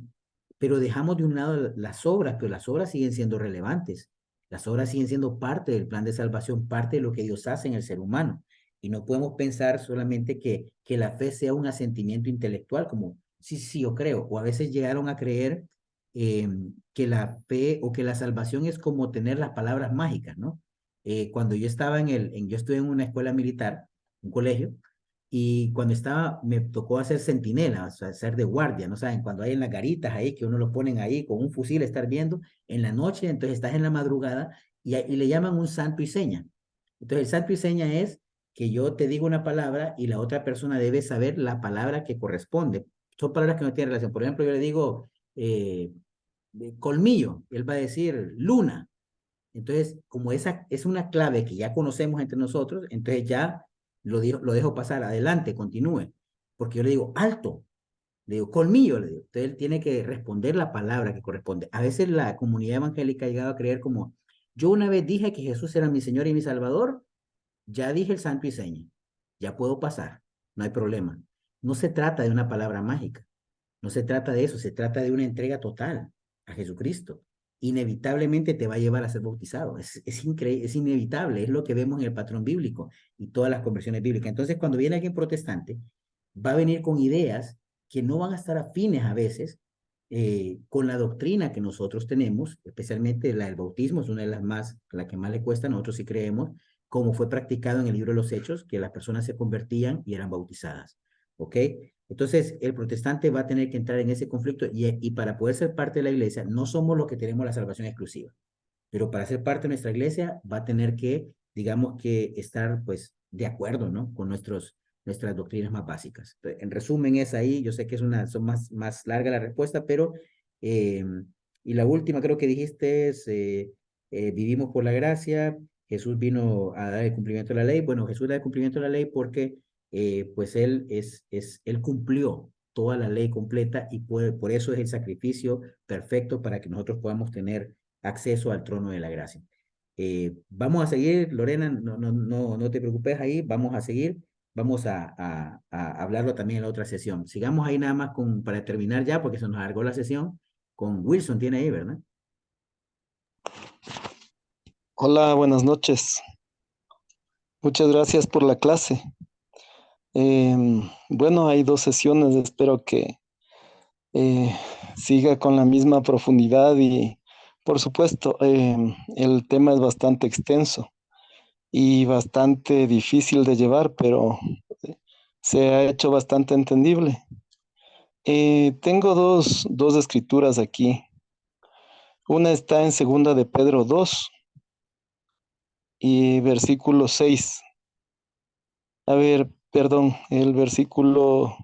S2: pero dejamos de un lado las obras, pero las obras siguen siendo relevantes. Las obras siguen siendo parte del plan de salvación, parte de lo que Dios hace en el ser humano. Y no podemos pensar solamente que la fe sea un asentimiento intelectual, como sí, sí, yo creo. O a veces llegaron a creer que la fe o que la salvación es como tener las palabras mágicas, ¿no? Cuando yo estaba yo estuve en una escuela militar, un colegio, y cuando estaba, me tocó hacer centinela, o sea, ser de guardia, ¿no saben? Cuando hay en las garitas ahí, que uno lo ponen ahí con un fusil, estar viendo en la noche, entonces estás en la madrugada y le llaman un santo y seña. Entonces el santo y seña es que yo te digo una palabra y la otra persona debe saber la palabra que corresponde. Son palabras que no tienen relación. Por ejemplo, yo le digo colmillo, él va a decir luna. Entonces, como esa es una clave que ya conocemos entre nosotros, entonces ya lo dejo pasar, adelante, continúe. Porque yo le digo, alto, le digo, colmillo, le digo. Entonces él tiene que responder la palabra que corresponde. A veces la comunidad evangélica ha llegado a creer como, yo una vez dije que Jesús era mi Señor y mi Salvador, ya dije el santo y seña, ya puedo pasar, no hay problema. No se trata de una palabra mágica. No se trata de eso, se trata de una entrega total a Jesucristo. Inevitablemente te va a llevar a ser bautizado. Es inevitable, es lo que vemos en el patrón bíblico y todas las conversiones bíblicas. Entonces, cuando viene alguien protestante, va a venir con ideas que no van a estar afines a veces con la doctrina que nosotros tenemos, especialmente la del bautismo, es una de las más, la que más le cuesta, nosotros sí creemos, como fue practicado en el libro de los Hechos, que las personas se convertían y eran bautizadas. ¿Ok? Entonces, el protestante va a tener que entrar en ese conflicto y para poder ser parte de la iglesia, no somos los que tenemos la salvación exclusiva, pero para ser parte de nuestra iglesia va a tener que, digamos que, estar pues de acuerdo, ¿no? Con nuestras doctrinas más básicas. Entonces, en resumen es ahí, yo sé que son más larga la respuesta, pero, y la última creo que dijiste es, vivimos por la gracia, Jesús vino a dar el cumplimiento de la ley. Bueno, Jesús da el cumplimiento de la ley porque pues él cumplió toda la ley completa y por eso es el sacrificio perfecto para que nosotros podamos tener acceso al trono de la gracia. Vamos a seguir, Lorena, no te preocupes ahí, vamos a seguir, vamos a hablarlo también en la otra sesión. Sigamos ahí nada más para terminar ya, porque se nos alargó la sesión, con Wilson, tiene ahí, ¿verdad?
S3: Hola, buenas noches. Muchas gracias por la clase. Bueno, hay 2 sesiones, espero que eh, siga con la misma profundidad y, por supuesto, el tema es bastante extenso y bastante difícil de llevar, pero se ha hecho bastante entendible. Tengo dos escrituras aquí. Una está en segunda de Pedro 2 y versículo 6. A ver, perdón, el versículo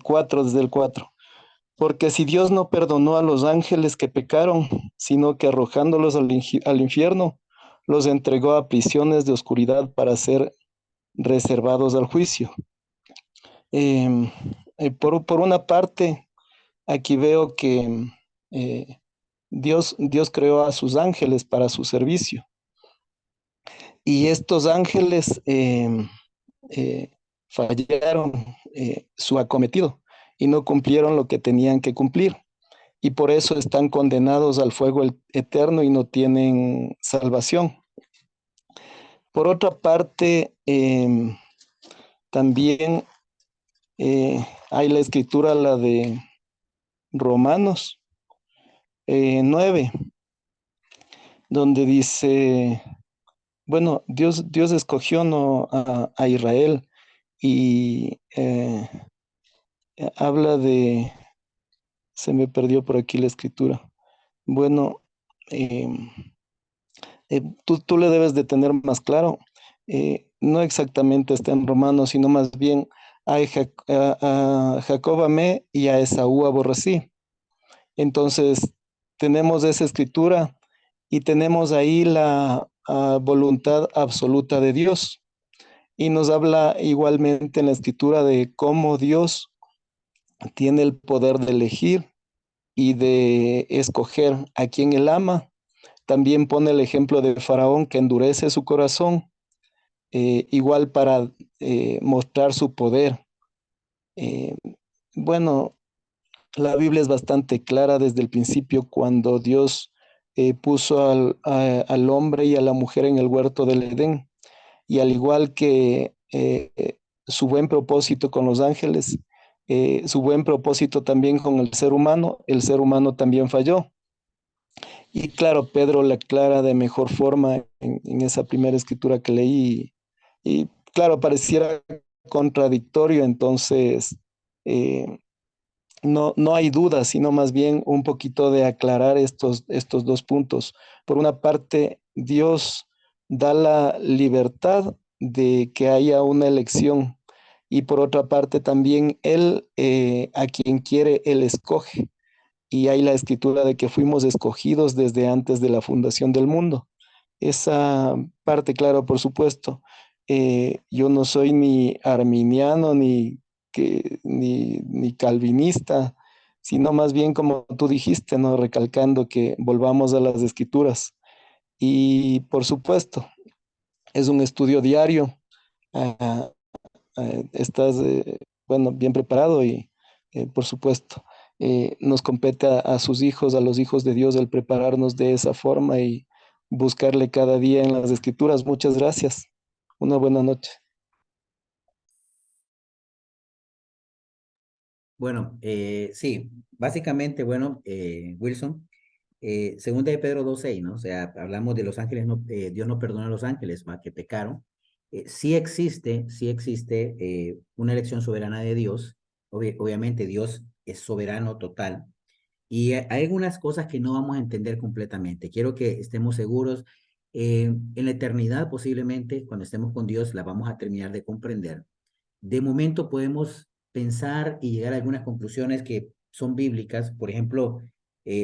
S3: 4, desde el 4. Porque si Dios no perdonó a los ángeles que pecaron, sino que arrojándolos al infierno, los entregó a prisiones de oscuridad para ser reservados al juicio. Em, por una parte, aquí veo que eh, Dios creó a sus ángeles para su servicio. Y estos ángeles fallaron su acometido y no cumplieron lo que tenían que cumplir. Y por eso están condenados al fuego eterno y no tienen salvación. Por otra parte, también hay la escritura, la de Romanos 9, donde dice, bueno, Dios escogió, ¿no?, a Israel y habla de, se me perdió por aquí la escritura. Bueno, eh, tú le debes de tener más claro. No exactamente está en Romanos, sino más bien a Jacob amé y a Esaú aborrecí. Entonces, tenemos esa escritura y tenemos ahí la voluntad absoluta de Dios. Y nos habla igualmente en la escritura de cómo Dios tiene el poder de elegir y de escoger a quien él ama. También pone el ejemplo de Faraón, que endurece su corazón, igual para mostrar su poder. Eh, bueno, la Biblia es bastante clara desde el principio cuando Dios puso al hombre y a la mujer en el huerto del Edén. Y al igual que su buen propósito con los ángeles, su buen propósito también con el ser humano también falló. Y claro, Pedro la aclara de mejor forma en esa primera escritura que leí. Y claro, pareciera contradictorio, entonces eh, no hay duda, sino más bien un poquito de aclarar estos 2 puntos. Por una parte, Dios da la libertad de que haya una elección y por otra parte también Él, a quien quiere, Él escoge. Y hay la escritura de que fuimos escogidos desde antes de la fundación del mundo. Esa parte, claro, por supuesto. Yo no soy ni arminiano ni calvinista, sino más bien como tú dijiste, ¿no? Recalcando que volvamos a las escrituras. Y por supuesto, es un estudio diario. ah, Estás, bueno, bien preparado y, por supuesto, nos compete a sus hijos, a los hijos de Dios, el prepararnos de esa forma y buscarle cada día en las escrituras. Muchas gracias. Una buena noche.
S2: Bueno, sí, básicamente, bueno, Wilson, segunda de Pedro 2:6, ¿no? O sea, hablamos de los ángeles, no, Dios no perdona a los ángeles, más que pecaron. Sí existe una elección soberana de Dios. Obviamente Dios es soberano total. Y hay algunas cosas que no vamos a entender completamente. Quiero que estemos seguros. En la eternidad, posiblemente, cuando estemos con Dios, la vamos a terminar de comprender. De momento podemos pensar y llegar a algunas conclusiones que son bíblicas. Por ejemplo,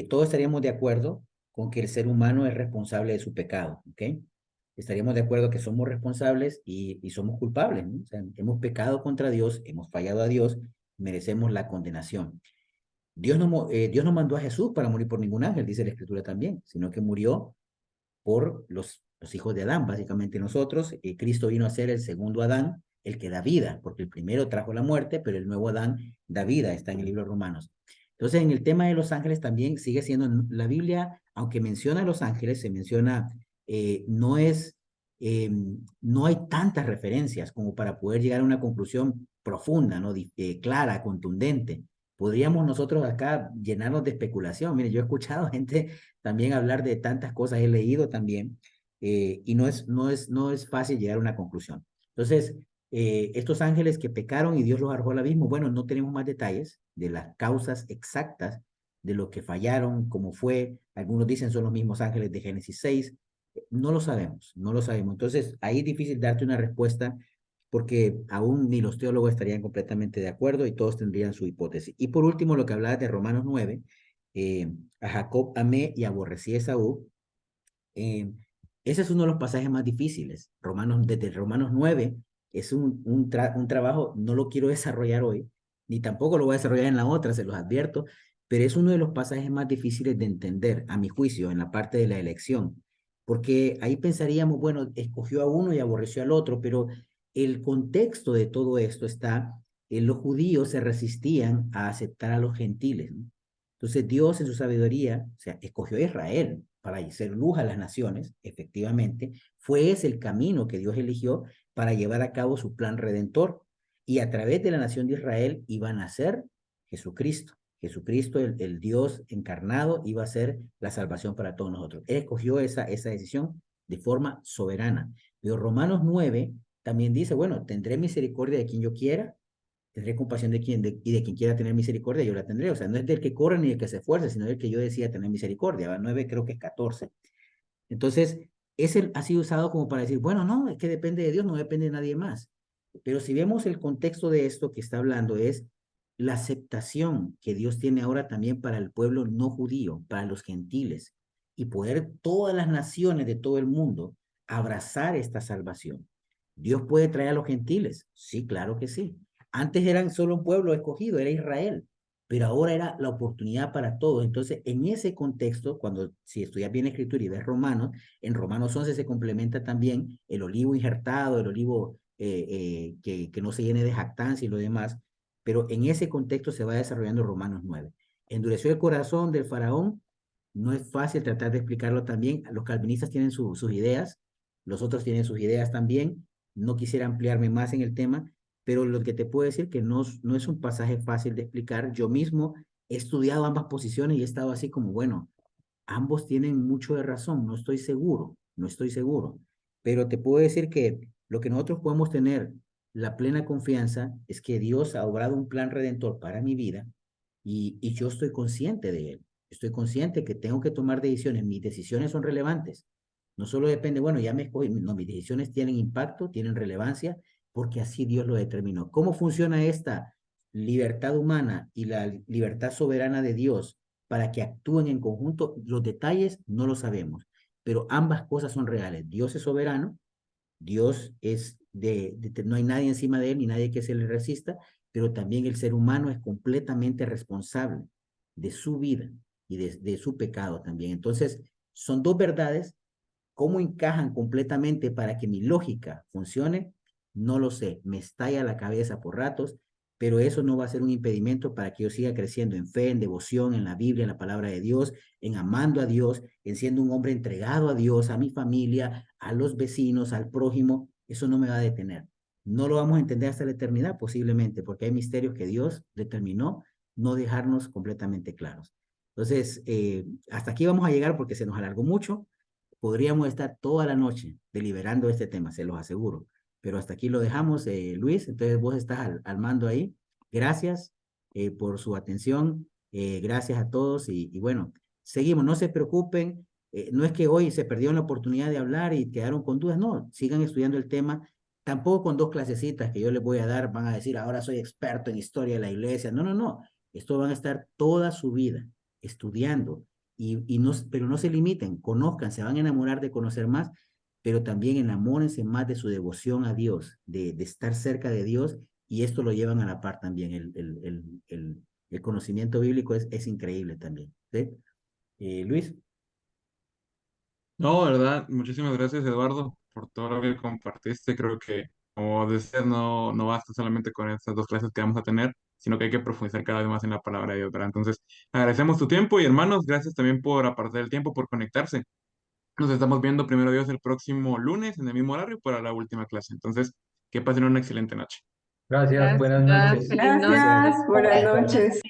S2: todos estaríamos de acuerdo con que el ser humano es responsable de su pecado, ¿ok? Estaríamos de acuerdo que somos responsables y somos culpables, ¿no? O sea, hemos pecado contra Dios, hemos fallado a Dios, merecemos la condenación. Dios no mandó a Jesús para morir por ningún ángel, dice la Escritura también, sino que murió por los hijos de Adán, básicamente nosotros. Cristo vino a ser el segundo Adán, el que da vida, porque el primero trajo la muerte, pero el nuevo Adán da vida, está en el libro de Romanos. Entonces, en el tema de los ángeles también sigue siendo, la Biblia, aunque menciona a los ángeles, se menciona, no es, no hay tantas referencias como para poder llegar a una conclusión profunda, ¿no? Clara, contundente. Podríamos nosotros acá llenarnos de especulación. Mire, yo he escuchado gente también hablar de tantas cosas, he leído también, y no es fácil llegar a una conclusión. Entonces, estos ángeles que pecaron y Dios los arrojó al abismo, bueno, no tenemos más detalles de las causas exactas de lo que fallaron, cómo fue. Algunos dicen son los mismos ángeles de Génesis 6. No lo sabemos, no lo sabemos. Entonces, ahí es difícil darte una respuesta porque aún ni los teólogos estarían completamente de acuerdo y todos tendrían su hipótesis. Y por último, lo que hablaba de Romanos 9, a Jacob amé y aborrecí a Esaú. eh, Ese es uno de los pasajes más difíciles. Desde Romanos 9 es un trabajo, no lo quiero desarrollar hoy, ni tampoco lo voy a desarrollar en la otra, se los advierto, pero es uno de los pasajes más difíciles de entender, a mi juicio, en la parte de la elección, porque ahí pensaríamos, bueno, escogió a uno y aborreció al otro, pero el contexto de todo esto está, los judíos se resistían a aceptar a los gentiles, ¿no? Entonces Dios en su sabiduría, o sea, escogió a Israel para hacer luz a las naciones, efectivamente, fue ese el camino que Dios eligió para llevar a cabo su plan redentor. Y a través de la nación de Israel iba a nacer Jesucristo. Jesucristo, el Dios encarnado, iba a ser la salvación para todos nosotros. Él escogió esa decisión de forma soberana. Pero Romanos 9 también dice, bueno, tendré misericordia de quien yo quiera, tendré compasión y de quien quiera tener misericordia, yo la tendré. O sea, no es del que corre ni del que se esfuerce, sino del que yo decida tener misericordia. ¿Va? 9 creo que es 14. Entonces, ese ha sido usado como para decir, bueno, no, es que depende de Dios, no depende de nadie más. Pero si vemos el contexto de esto que está hablando es la aceptación que Dios tiene ahora también para el pueblo no judío, para los gentiles, y poder todas las naciones de todo el mundo abrazar esta salvación. ¿Dios puede traer a los gentiles? Sí, claro que sí. Antes eran solo un pueblo escogido, era Israel, pero ahora era la oportunidad para todos. Entonces, en ese contexto, si estudias bien escritura y ves Romanos, en Romanos 11 se complementa también el olivo injertado, el olivo que no se llene de jactancia y lo demás, pero en ese contexto se va desarrollando Romanos 9. Endureció el corazón del faraón, no es fácil tratar de explicarlo también. Los calvinistas tienen sus ideas, los otros tienen sus ideas también. No quisiera ampliarme más en el tema, pero lo que te puedo decir que no es un pasaje fácil de explicar. Yo mismo he estudiado ambas posiciones y he estado así como, bueno, ambos tienen mucho de razón, no estoy seguro, no estoy seguro, pero te puedo decir que lo que nosotros podemos tener la plena confianza es que Dios ha obrado un plan redentor para mi vida y yo estoy consciente de él. Estoy consciente que tengo que tomar decisiones, mis decisiones son relevantes. No solo depende, bueno, ya me escogí, no, mis decisiones tienen impacto, tienen relevancia, porque así Dios lo determinó. ¿Cómo funciona esta libertad humana y la libertad soberana de Dios para que actúen en conjunto? Los detalles no lo sabemos, pero ambas cosas son reales. Dios es soberano, Dios es no hay nadie encima de él ni nadie que se le resista, pero también el ser humano es completamente responsable de su vida y de su pecado también. Entonces, son dos verdades. ¿Cómo encajan completamente para que mi lógica funcione? No lo sé, me estalla la cabeza por ratos, pero eso no va a ser un impedimento para que yo siga creciendo en fe, en devoción, en la Biblia, en la palabra de Dios, en amando a Dios, en siendo un hombre entregado a Dios, a mi familia, a los vecinos, al prójimo. Eso no me va a detener. No lo vamos a entender hasta la eternidad posiblemente, porque hay misterios que Dios determinó no dejarnos completamente claros. Entonces, hasta aquí vamos a llegar porque se nos alargó mucho. Podríamos estar toda la noche deliberando este tema, se los aseguro. Pero hasta aquí lo dejamos, Luis. Entonces vos estás al mando ahí. Gracias por su atención. Gracias a todos. Y bueno, seguimos. No se preocupen. No es que hoy se perdieron la oportunidad de hablar y quedaron con dudas. No, sigan estudiando el tema. Tampoco con dos clasecitas que yo les voy a dar van a decir, ahora soy experto en historia de la iglesia. No, no, no. Esto van a estar toda su vida estudiando no, pero no se limiten, conozcan, se van a enamorar de conocer más, pero también enamórense más de su devoción a Dios, de estar cerca de Dios, y esto lo llevan a la par también. El conocimiento bíblico es increíble también. ¿Sí? Luis.
S1: No, ¿verdad? Muchísimas gracias, Eduardo, por todo lo que compartiste. Creo que, como decías, no basta solamente con estas dos clases que vamos a tener, sino que hay que profundizar cada vez más en la palabra de Dios, ¿verdad? Entonces, agradecemos tu tiempo y hermanos, gracias también por apartar el tiempo, por conectarse. Nos estamos viendo primero Dios el próximo lunes en el mismo horario para la última clase. Entonces, que pasen una excelente noche.
S6: Gracias, buenas
S7: Gracias,
S6: noches.
S7: feliz noche.
S8: Gracias, buenas
S2: Gracias.
S8: noches.